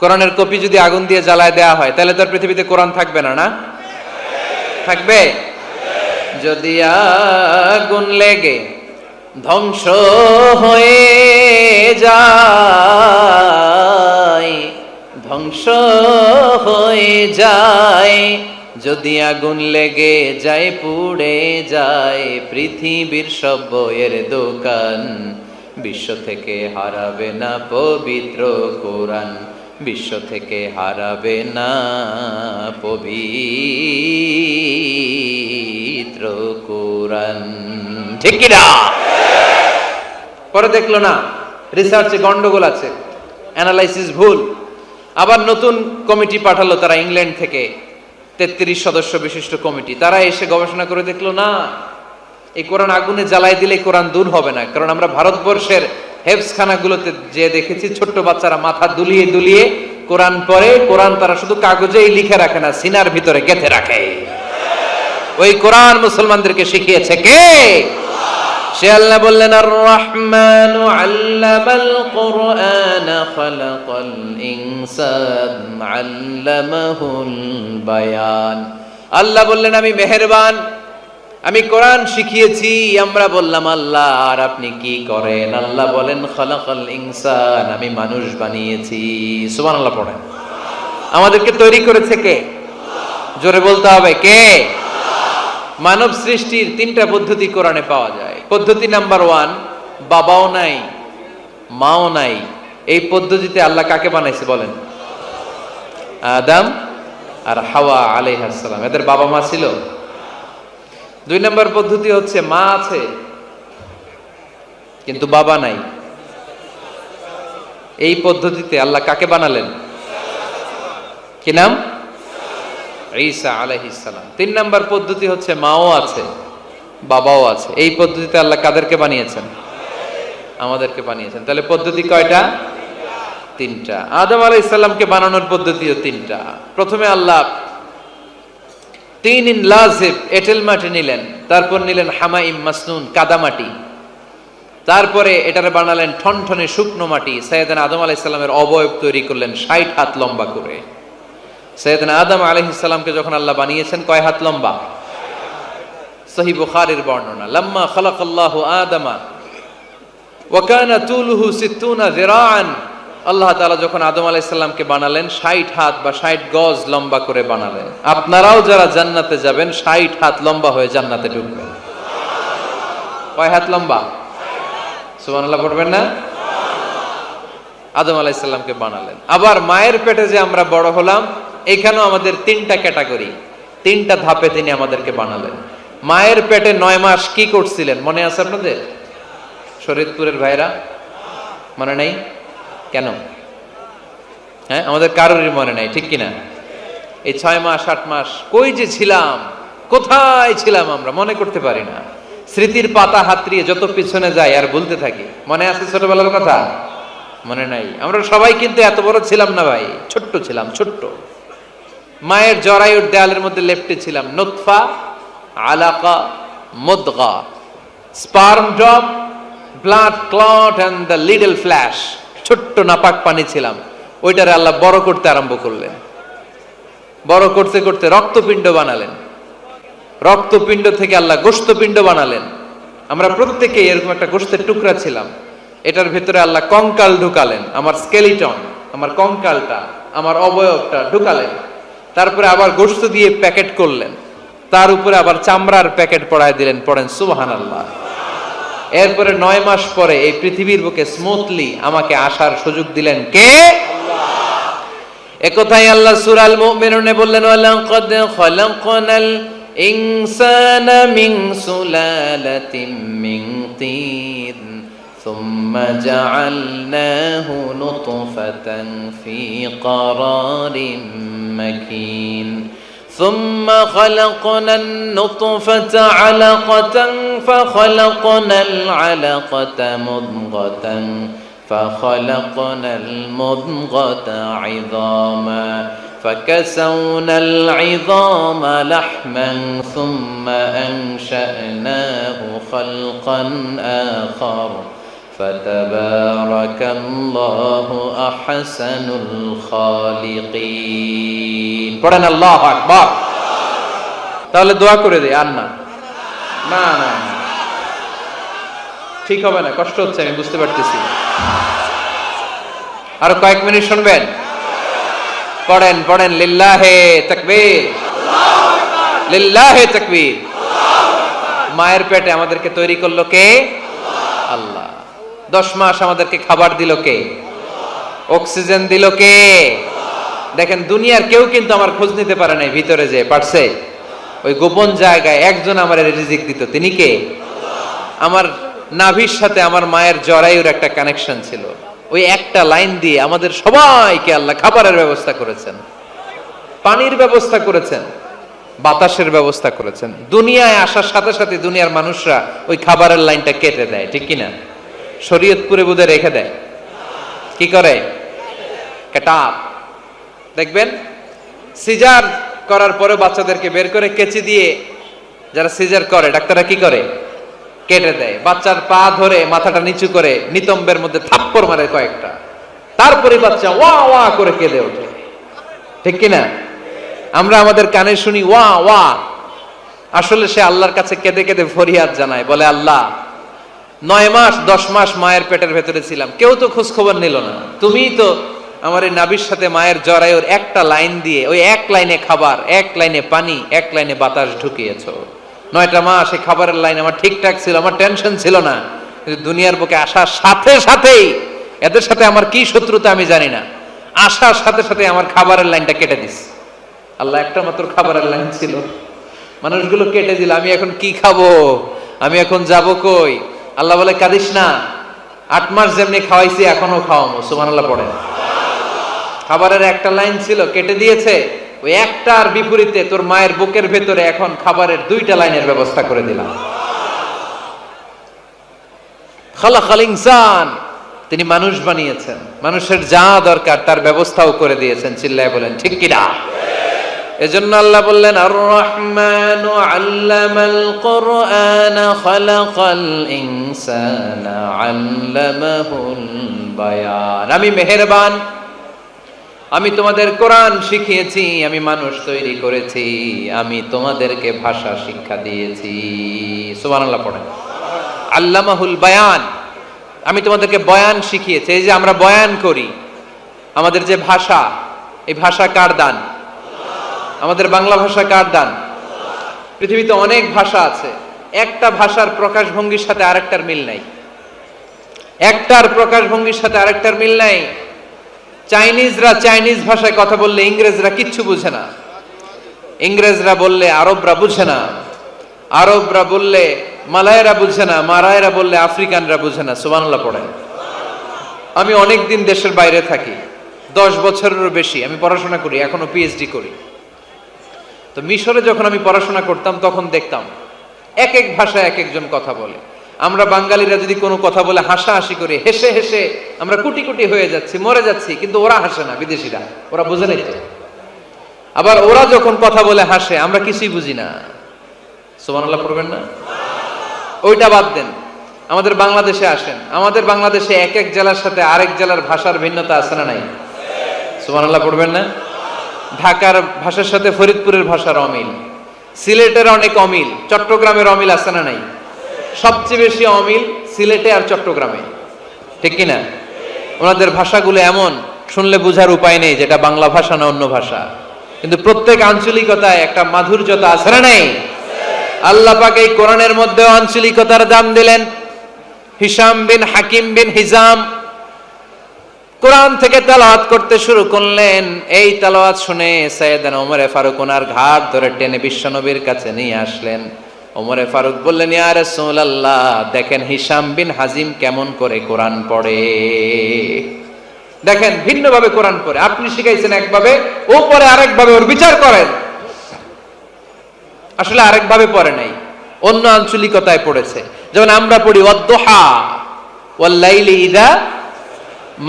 কোরআনের কপি যদি আগুন দিয়ে জ্বালায় দেওয়া হয়, তাহলে তো পৃথিবীতে কোরআন থাকবে না, না থাকবে? যদি আগুন লেগে ধ্বংস হয়ে যায়, ধ্বংস হয়ে যায়, যদি আগুন লেগে যায়, পুড়ে যায় পৃথিবীর সব বইয়ের দোকান, বিশ্ব থেকে হারাবে না পবিত্র কোরআন, বিশ্ব থেকে হারাবে না পবিত্র কোরআন। ঠিক কি না? পরে দেখলো না রিসার্চে গন্ডগোল আছে, অ্যানালাইসিস ভুল। আবার নতুন কমিটি পাঠালো তারা ইংল্যান্ড থেকে, 33 সদস্য বিশিষ্ট কমিটি। তারা এসে গবেষণা করে দেখলো না, এই কোরআন আগুনে জ্বালাই দিলে কোরআন দূর হবে না। কারণ আমরা ভারতবর্ষের হেফজখানাগুলোতে যে দেখেছি, ছোট্ট বাচ্চারা মাথা দুলিয়ে দুলিয়ে কোরআন পড়ে। কোরআন তারা শুধু কাগজেই লিখে রাখে না, সিনার ভিতরে গেঁথে রাখে। ওই কোরআন মুসলমানদেরকে শিখিয়েছে কে? সে আল্লাহ বললেন, আর রহমানু আল্লামাল কুরআন খালাকাল ইনসান আল্লামাহুল বায়ান। আল্লাহ বললেন, আমি মেহেরবান, আমি কোরআন শিখিয়েছি। আমরা বললাম, আল্লাহ আর আপনি কি করেন? আল্লাহ বলেন, খালাকাল ইনসান, আমি মানুষ বানিয়েছি। সুবহানাল্লাহ পড়েন। আমাদেরকে তৈরি করেছে কে? জোরে বলতে হবে, কে? মানব সৃষ্টির 3টা পদ্ধতি কোরআনে পাওয়া যায়। পদ্ধতি নাম্বার 1, বাবাও নাই, মাও নাই, এই পদ্ধতিতে আল্লাহ কাকে বানাইছে বলেন? আদম আর হাওয়া আলাইহিস সালাম। এদের বাবা মা ছিল? 2 নম্বর পদ্ধতি হচ্ছে মা আছে কিন্তু বাবা নাই, এই পদ্ধতিতে আল্লাহ কাকে বানালেন? কি নাম? ঈসা আলাইহিস সালাম। 3 নম্বর পদ্ধতি হচ্ছে মাও আছে বাবাও আছে, এই পদ্ধতিতে আল্লাহ কাদেরকে বানিয়েছেন? আমাদেরকে বানিয়েছেন। তাহলে পদ্ধতি কয়টা? 3টা। আদম আলাইহিস সালামকে বানানোর পদ্ধতিও 3টা। প্রথমে আল্লাহ তিন লাজিব এঁটেল মাটি নিলেন, তারপর নিলেন হামাইম মাসনুন কাদামাটি, তারপরে এটারে বানালেন ঠনঠনে শুকনো মাটি। সাইয়েদনা আদম আলাইহিস সালামের অবয়ব তৈরি করলেন 60 হাত লম্বা করে। সাইয়েদনা আদম আলাইহিস সালামকে যখন আল্লাহ বানিয়েছেন কয় হাত লম্বা? সহিহ বুখারীর বর্ণনা, লাম্মা খালাকাল্লাহু আদামা ওয়া কানা তুলুহু 60 যিরাআন। আল্লাহ তাআলা যখন আদম আলাইহিস সালামকে বানালেন 60 হাত বা 60 গজ লম্বা করে বানালেন। আপনারাও যারা জান্নাতে যাবেন 60 হাত লম্বা হয়ে জান্নাতে ঢুকবেন। কয় হাত লম্বা? সুবহানাল্লাহ পড়বেন না? আদম আলাইহিস সালামকে বানালেন। আবার মায়ের পেটে যে আমরা বড় হলাম, এখানেও আমাদের 3টা ক্যাটাগরি, 3টা ধাপে তিনি আমাদেরকে বানালেন। মায়ের পেটে 9 মাস কি করছিলেন মনে আছে আপনাদের? শরীয়তপুরের ভাইরা মনে নাই? কেন? হ্যাঁ, আমাদের কারোরই মনে নাই, ঠিক কিনা? এই 6 মাস 8 মাস কই যে ছিলাম, কোথায় ছিলাম আমরা মনে করতে পারি না। স্মৃতির পাতা হাতড়িয়ে যত পিছনে যাই আর বলতে থাকি। মনে আছে ছোটবেলার কথা? মনে নাই। আমরা সবাই কিন্তু এত বড় ছিলাম না ভাই, ছোট্ট ছিলাম, ছোট্ট। মায়ের জরায়ুর দেয়ালের মধ্যে লেপ্টে ছিলাম। নুতফা, আলাকা, মুদগা, sperm drop, blood clot and the little flesh. ছোট্ট নাপাক পানি ছিলাম, ওইটারে আল্লাহ বড় করতে আরম্ভ করলেন। বড় করতে করতে রক্তপিণ্ড বানালেন, রক্তপিণ্ড থেকে আল্লাহ গোশতপিণ্ড বানালেন। আমরা প্রত্যেকে এরকম একটা গোশতের টুকরা ছিলাম। এটার ভিতরে আল্লাহ কঙ্কাল ঢুকালেন, আমার স্কেলিটন, আমার কঙ্কালটা, আমার অবয়বটা ঢুকালেন। তারপরে আবার গোশত দিয়ে প্যাকেট করলেন, তার উপরে আবার চামড়ার প্যাকেট পড়ায় দিলেন। পড়েন সুবহানাল্লাহ। এরপরে 9 মাস পরে এই পৃথিবীর বুকে স্মুথলি আমাকে আসার সুযোগ দিলেন কে? আল্লাহ। একথাই আল্লাহ সূরা আল মুমিনুনে বললেন, ওয়ালাকাদ খালাকনাল ইনসানা মিন সুলালাতিন মিন তিন সুম্মা জাআলনাহু নুতফাতান ফি ক্বারারিন মাকিন ثم خلقنا النطفة علقة فخلقنا العلقة مضغة فخلقنا المضغة عظاما فكسونا العظام لحما ثم أنشأناه خلقا آخر فتبارك الله أحسن الخالقين পড়েন আল্লাহু আকবার। তাহলে দোয়া করে দেই আর না না না ঠিক হবে না, কষ্ট হচ্ছে আমি বুঝতে পারতেছি। আর কয়েক মিনিট শুনবেন? পড়েন পড়েন লিল্লাহে তাকবীর, আল্লাহু আকবার, লিল্লাহে তাকবীর। মায়ের পেটে আমাদেরকে তৈরি করলো কে? আল্লাহ। 10 মাস আমাদেরকে খাবার দিল কে? অক্সিজেন দিল কে? দেখেন দুনিয়ার কেউ কিন্তু আমার খোঁজ নিতে পারে নাই, ভিতরে যে পারছে ওই গোপন জায়গায় একজন আমার রিজিক দিত। তিনি কে? আমার নাভির সাথে আমার মায়ের জরায়ুর একটা কানেকশন ছিল। ওই একটা লাইন দিয়ে আমাদের সবাইকে আল্লাহ খাবারের ব্যবস্থা করেছেন, পানির ব্যবস্থা করেছেন, বাতাসের ব্যবস্থা করেছেন। দুনিয়ায় আসার সাথে সাথে দুনিয়ার মানুষরা ওই খাবারের লাইনটা কেটে দেয়, ঠিক কিনা? শরীয়তপুরে বুঝে রেখে দেয়। কি করে? কাটাপ। দেখবেন সিজার করার পরে বাচ্চাদেরকে বের করে কেচি দিয়ে যারা সিজার করে ডাক্তাররা কি করে? কেটে দেয়। বাচ্চার পা ধরে মাথাটা নিচু করে নিতম্বের মধ্যে থাপ্পড় মারে কয়েকটা, তারপরে বাচ্চা ওয়া ওয়া করে কেঁদে ওঠে, ঠিক কিনা? আমরা আমাদের কানে শুনি ওয়া ওয়া, আসলে সে আল্লাহর কাছে কেঁদে কেঁদে ফরিয়াদ জানায়, বলে আল্লাহ 9 মাস 10 মাস মায়ের পেটের ভেতরে ছিলাম, কেউ তো খোঁজ খবর নিল না। তুমিই তো আমার এই নাভির সাথে মায়ের জরায়ুর একটা লাইন দিয়ে ওই এক লাইনে খাবার, এক লাইনে পানি, এক লাইনে বাতাস ঢুকিয়েছো। 9টা মাস এই খাবারের লাইন আমার ঠিকঠাক ছিল, আমার টেনশন ছিল না। কিন্তু দুনিয়ার বুকে আসার সাথে সাথেই এদের সাথে আমার কি শত্রুতা আমি জানি না, আসার সাথে সাথে আমার খাবারের লাইনটা কেটে দিস। আল্লাহ একটা মাত্র খাবারের লাইন ছিল, মানুষগুলো কেটে দিল। আমি এখন কি খাবো, আমি এখন যাব কই? আল্লাহ বলে কাঁদিস না, 8 মাস যেমনি খাওয়াইছি এখনো খাওয়াবো। সুবহানাল্লাহ পড়েন। খাবারের একটা লাইন ছিল, কেটে দিয়েছে। ওই একটার বিপরীতে তোর মায়ের বুকের ভেতরে এখন খাবারের 2টা লাইনের ব্যবস্থা করে দিলাম। খালাকাল ইনসান, তিনি মানুষ বানিয়েছেন, মানুষের যা দরকার তার ব্যবস্থাও করে দিয়েছেন। চিল্লায় বলেন ঠিক কিনা? এজন্য আল্লাহ বললেন আর রহমানু আল্লামাল কুরআন খালাকাল ইনসানা আল্লামাহুল বায়ান। আমি মেহেরবান, আমি তোমাদের কোরআন শিখিয়েছি, আমি মানুষ তৈরি করেছি, আমি তোমাদেরকে ভাষা শিক্ষা দিয়েছি। সুবহানাল্লাহ পড়েন। আল্লামাহুল বায়ান, আমি তোমাদেরকে বয়ান শিখিয়েছি। এই যে আমরা বয়ান করি, আমাদের যে ভাষা, এই ভাষা কার দান? আমাদের বাংলা ভাষা কার দান? পৃথিবীতে অনেক ভাষা আছে, একটা ভাষার প্রকাশভঙ্গির সাথে আরেকটার মিল নাই। একটার প্রকাশভঙ্গির সাথে আরেকটার মিল নাই। চাইনিজরা চাইনিজ ভাষায় কথা বললে ইংরেজরা কিচ্ছু বুঝে না, ইংরেজরা বললে আরবরা বুঝে না, আরবরা বললে মালায়রা বুঝে না, মারায়রা বললে আফ্রিকানরা বুঝে না। সুবহানাল্লাহ পড়েন। আমি অনেক দিন দেশের বাইরে থাকি, 10 বছরেরও বেশি আমি পড়াশোনা করি, এখনো পিএইচডি করি। তো মিশরে যখন আমি পড়াশোনা করতাম তখন দেখতাম এক এক ভাষায় এক একজন কথা বলে। আমরা বাঙালিরা যদি কোনো কথা বলে হাসাহাসি করে, হেসে হেসে আমরা কুটি কুটি হয়ে যাচ্ছি, মরে যাচ্ছি, কিন্তু ওরা হাসে না, বিদেশিরা, ওরা বুঝে নাই তো। আবার ওরা যখন কথা বলে হাসে, আমরা কিছুই বুঝি না। সুবহানাল্লাহ পড়বেন না? ওইটা বাদ দেন, আমাদের বাংলাদেশে আসেন, আমাদের বাংলাদেশে এক এক জেলার সাথে আরেক জেলার ভাষার ভিন্নতা আছে না নাই? সুবহানাল্লাহ পড়বেন না? ঢাকার ভাষার সাথে ফরিদপুরের ভাষার অমিল, সিলেটের অনেক অমিল, চট্টগ্রামের অমিল আছে না নাই? সবচেয়ে বেশি অমিল সিলেটে আর চট্টগ্রামে, ঠিক কিনা? ওনাদের ভাষাগুলো এমন, শুনলে বুঝার উপায় নেই যেটা বাংলা ভাষা না অন্য ভাষা, কিন্তু প্রত্যেক আঞ্চলিকতায় একটা মাধুর্যতা আছে না নাই? আল্লাহ পাক এই কোরআনের মধ্যে আঞ্চলিকতার দাম দিলেন। হিশাম বিন হাকিম বিন হিজাম কোরআন থেকে তেলাওয়াত করতে শুরু করলেন। এই তেলাওয়াত শুনে সাইয়েদনা ওমরে ফারুক ওনার ঘাট ধরে টেনে বিশ্বনবীর কাছে নিয়ে আসলেন। ওমরে ফারুক বললেন, ইয়া রাসূলুল্লাহ, দেখেন হিশাম বিন হাজিম কেমন করে কোরআন পড়ে, দেখেন ভিন্নভাবে কোরআন পড়ে। আপনি শিখাইছেন একভাবে, ও পড়ে আরেকভাবে, ওর বিচার করেন। আসলে আরেকভাবে পড়ে নাই, অন্য আঞ্চলিকতায় পড়েছে। যেমন আমরা পড়ি ওয়াদ-দুহা ওয়াল লাইলি ইযা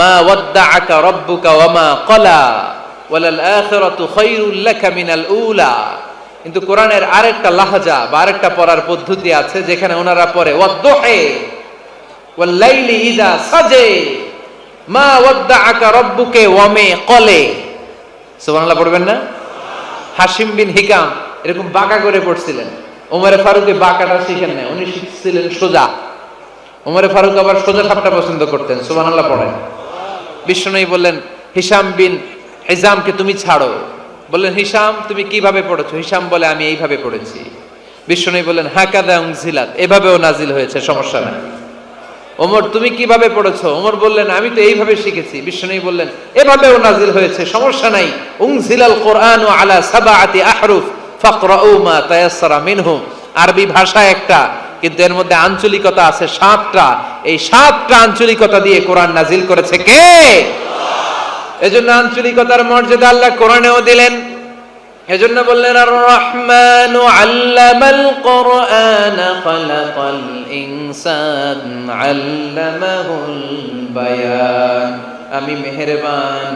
মা ওয়াদ্দাআকা রাব্বুকা ওয়া মা ক্বালা ওয়ালাল আখিরাতু খায়রুল লাকা মিনাল উলা। কিন্তু কোরআনের আরেকটা লাহজা বা আরেকটা পড়ার পদ্ধতি আছে, যেখানে ওনারা পড়ে ওয়াদ-দুহা ওয়াল লাইলি ইযা সাজা মা ওয়াদ্দাআকা রাব্বুকা ওয়া মা ক্বালা। সুবহানাল্লাহ পড়বেন না? হাশিম বিন হিকাম এরকম বাঁকা করে পড়ছিলেন। ওমরে ফারুক বাঁকাটা শিখেন না, উনি শিখছিলেন সোজা। ওমরে ফারুক আবার সোজা সাপটা পছন্দ করতেন। সুবহানাল্লাহ পড়েন। বিশ্বনবী বললেন, হিশাম বিন হিজামকে তুমি ছাড়ো। বললেন, হিশাম তুমি কিভাবে পড়েছো? হিশাম বলে, আমি এইভাবে পড়েছি। বিশ্বনবী বললেন, হাকাযা উনজিলাত, এভাবেও নাজিল হয়েছে, সমস্যা নাই। ওমর তুমি কিভাবে পড়েছো? ওমর বললেন, আমি তো এইভাবে শিখেছি। বিশ্বনবী বললেন, এভাবেও নাজিল হয়েছে, সমস্যা নাই। উনজিলাল কুরআনু আলা সাবআতি আহরুফ ফাকরাউ মা তায়াসসারা মিনহু। আরবি ভাষা একটা, কিন্তু এর মধ্যে আঞ্চলিকতা আছে 7টা। এই 7টা আঞ্চলিকতা দিয়ে কোরআন নাজিল করেছে কে? এজন্য আঞ্চলিকতার মর্যাদা আল্লাহ কোরআনেও দিলেন। এজন্য বললেন, আর রহমানু আল্লামাল কুরআন খালাকাল ইনসান আল্লামাহুল বায়ান। আমি মেহেরবান,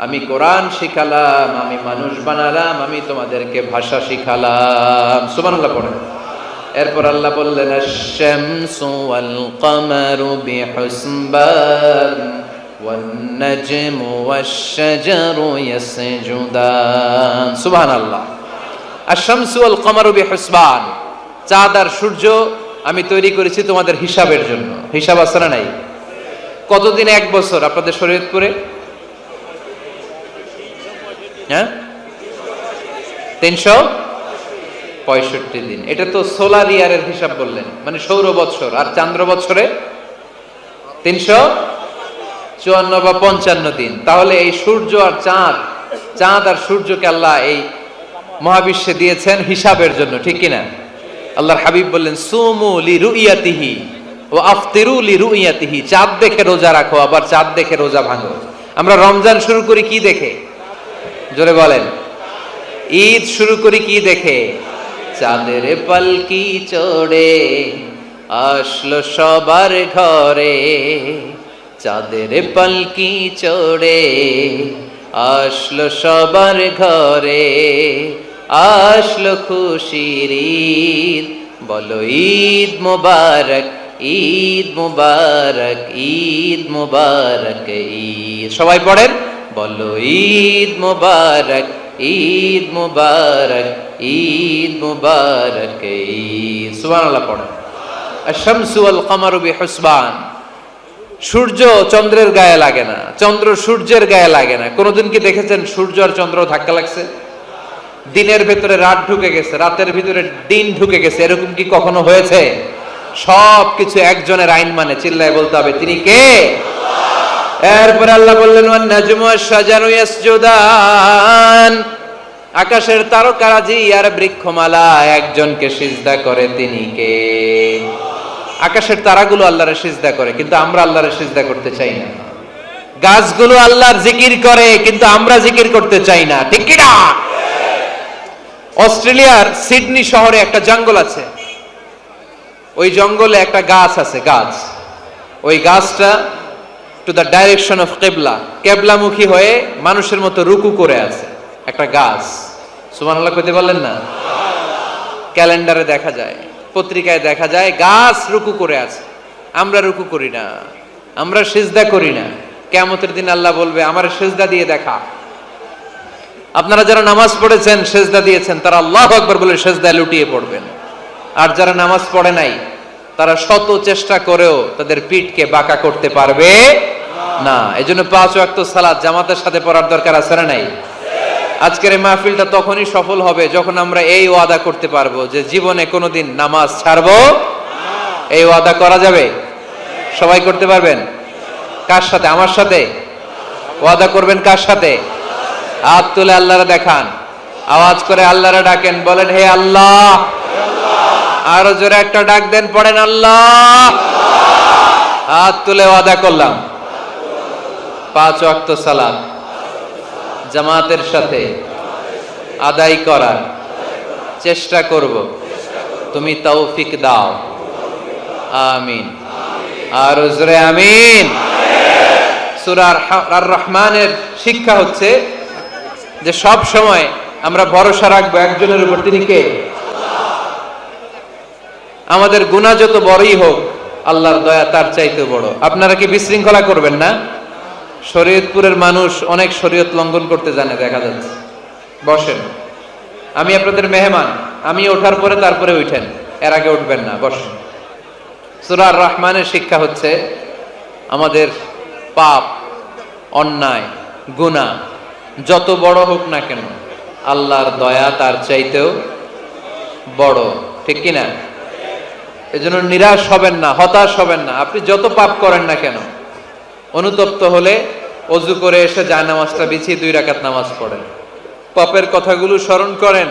আমি কোরআন শিখালাম, আমি মানুষ বানালাম, আমি তোমাদেরকে ভাষা শিখালাম। সুবহানাল্লাহ পড়েন। এরপর আল্লাহ বললেন, আশ-শামসু ওয়াল কামারু বিহুসবান ওয়ান নাজমু ওয়াশ-শাজারু ইয়াসজুদান। সুবহানাল্লাহ। আশ-শামসু ওয়াল কামারু বিহুসবান, চাঁদ আর সূর্য আমি তৈরি করেছি তোমাদের হিসাবের জন্য। হিসাব আছে না নাই? কতদিন এক বছর আপনাদের শরীয়তপুরে? হ্যাঁ, 365 দিন। এটা তো সোলার ইয়ারের হিসাব বললেন, মানে সৌর বৎসর। আর চান্দ্র বৎসরে 300 54 বা 55 দিন। তাহলে এই সূর্য আর চাঁদ, চাঁদ আর সূর্যকে আল্লাহ এই মহাবিশ্বে দিয়েছেন হিসাবের জন্য, ঠিক কিনা? আল্লাহর হাবিব বললেন সুমু লিরুইয়াতিহি ওয়া আফতিরু লিরুইয়াতিহি, চাঁদ দেখে রোজা রাখো, আবার চাঁদ দেখে রোজা ভাঙো। আমরা রমজান শুরু করি কি দেখে? জোরে বলেন। ঈদ শুরু করি কি দেখে? চাঁদের পালকি চড়ে আসলো সবার ঘরে, চাঁদের পালকি চড়ে আসলো সবার ঘরে, আসলো খুশির ঈদ, বলো ঈদ মুবারক, ঈদ মুবারক, ঈদ মুবারক, ঈদ। সবাই পড়েন, বলো ঈদ মুবারক, ঈদ মুবারক, ঈদ মুবারক, ঈদ। সুবহানাল্লাহ পড়েন। আশ-শামসু ওয়াল কামারু বিহুসবান, সূর্য চন্দ্রের গায়ে লাগে না, চন্দ্র সূর্যের গায়ে লাগে না। কোনদিন কি দেখেছেন সূর্য আর চন্দ্র ধাক্কা লাগছে? দিনের ভেতরে রাত ঢুকে গেছে, রাতের ভিতরে দিন ঢুকে গেছে, এরকম কি কখনো হয়েছে? সবকিছু একজনের আইন মানে, চিল্লায় বলতে হবে তিনি কে? এরপরে আল্লাহ বললেন ওয়ান নাজমু ওয়াশ-শাজারু ইয়াসজুদান, আকাশের তারকারাজি আর বৃক্ষমালা একজনকে সিজদা করে, তিনি কে? আকাশের তারাগুলো আল্লাহরে সিজদা করে, কিন্তু আমরা আল্লাহরে সিজদা করতে চাই না। গাছগুলো আল্লাহর জিকির করে, কিন্তু আমরা জিকির করতে চাই না, ঠিক কি না? অস্ট্রেলিয়ার সিডনি শহরে একটা জঙ্গল আছে, ওই জঙ্গলে একটা গাছ আছে, গাছ, ওই গাছটা টু দ্য ডাইরেকশন অফ কিবলা, কিবলামুখী হয়ে মানুষের মতো রুকু করে আছে, একটা গাছ। সুবহানাল্লাহ কইতে বললেন না? ক্যালেন্ডারে দেখা যায়, পত্রিকায় দেখা যায়, গাছ রুকু করে আছে। আমরা রুকু করি না, আমরা সিজদা করি না। কিয়ামতের দিন আল্লাহ বলবে আমার সিজদা দিয়ে দেখা। আপনারা যারা নামাজ পড়েছেন, সিজদা দিয়েছেন, তারা আল্লাহু আকবার বলে সিজদায় লুটিয়ে পড়বেন। আর যারা নামাজ পড়ে নাই, তারা শত চেষ্টা করেও তাদের পিঠকে বাঁকা করতে পারবে না। এজন্য 5 ওয়াক্ত সালাত জামাতের সাথে পড়ার দরকার আছে না নাই? আজকের এই মাহফিলটা তখনই সফল হবে যখন আমরা এই ওয়াদা করতে পারবো যে জীবনে কোনোদিন নামাজ ছাড়বো না। এই ওয়াদা করা যাবে? সবাই করতে পারবেন? কার সাথে? আমার সাথে ওয়াদা করবেন। কার সাথে? হাত তুলে আল্লাহরে দেখান, আওয়াজ করে আল্লাহরে ডাকেন, বলেন হে আল্লাহ। আরো জোরে একটা ডাক দেন, পড়েন আল্লাহ। হাত তুলে ওয়াদা করলাম 5 ওয়াক্ত সালাত জামাতের সাথে আদায় করার চেষ্টা করব, তুমি তৌফিক দাও, আমিন। আর জোরে আমিন। সূরা আর রহমানের শিক্ষা হচ্ছে যে সব সময় আমরা ভরসা রাখবো একজনের উপর, তিনি কে? আমাদের গুনাহ যত বড়ই হোক, আল্লাহর দয়া তার চাইতে বড়। আপনারা কি বিশৃঙ্খলা করবেন না? শরীয়তপুরের মানুষ অনেক শরীয়ত লঙ্ঘন করতে জানে, দেখা যাচ্ছে। বসেন, আমি আপনাদের মেহমান, আমি ওঠার পরে তারপরে উঠেন, এর আগে উঠবেন না, বসেন। সূরা আর রহমানের শিক্ষা হচ্ছে আমাদের পাপ, অন্যায়, গুনাহ যত বড় হোক না কেন, আল্লাহর দয়া তার চাইতেও বড়, ঠিক কিনা? এজন্য নিরাশ হবেন না, হতাশ হবেন না। আপনি যত পাপ করেন না কেন, অনুতপ্ত হলে অজু করে এসে জায়নামাজটা বিছিয়ে 2 রাকাত নামাজ পড়েন, পাপের কথাগুলো স্মরণ করেন,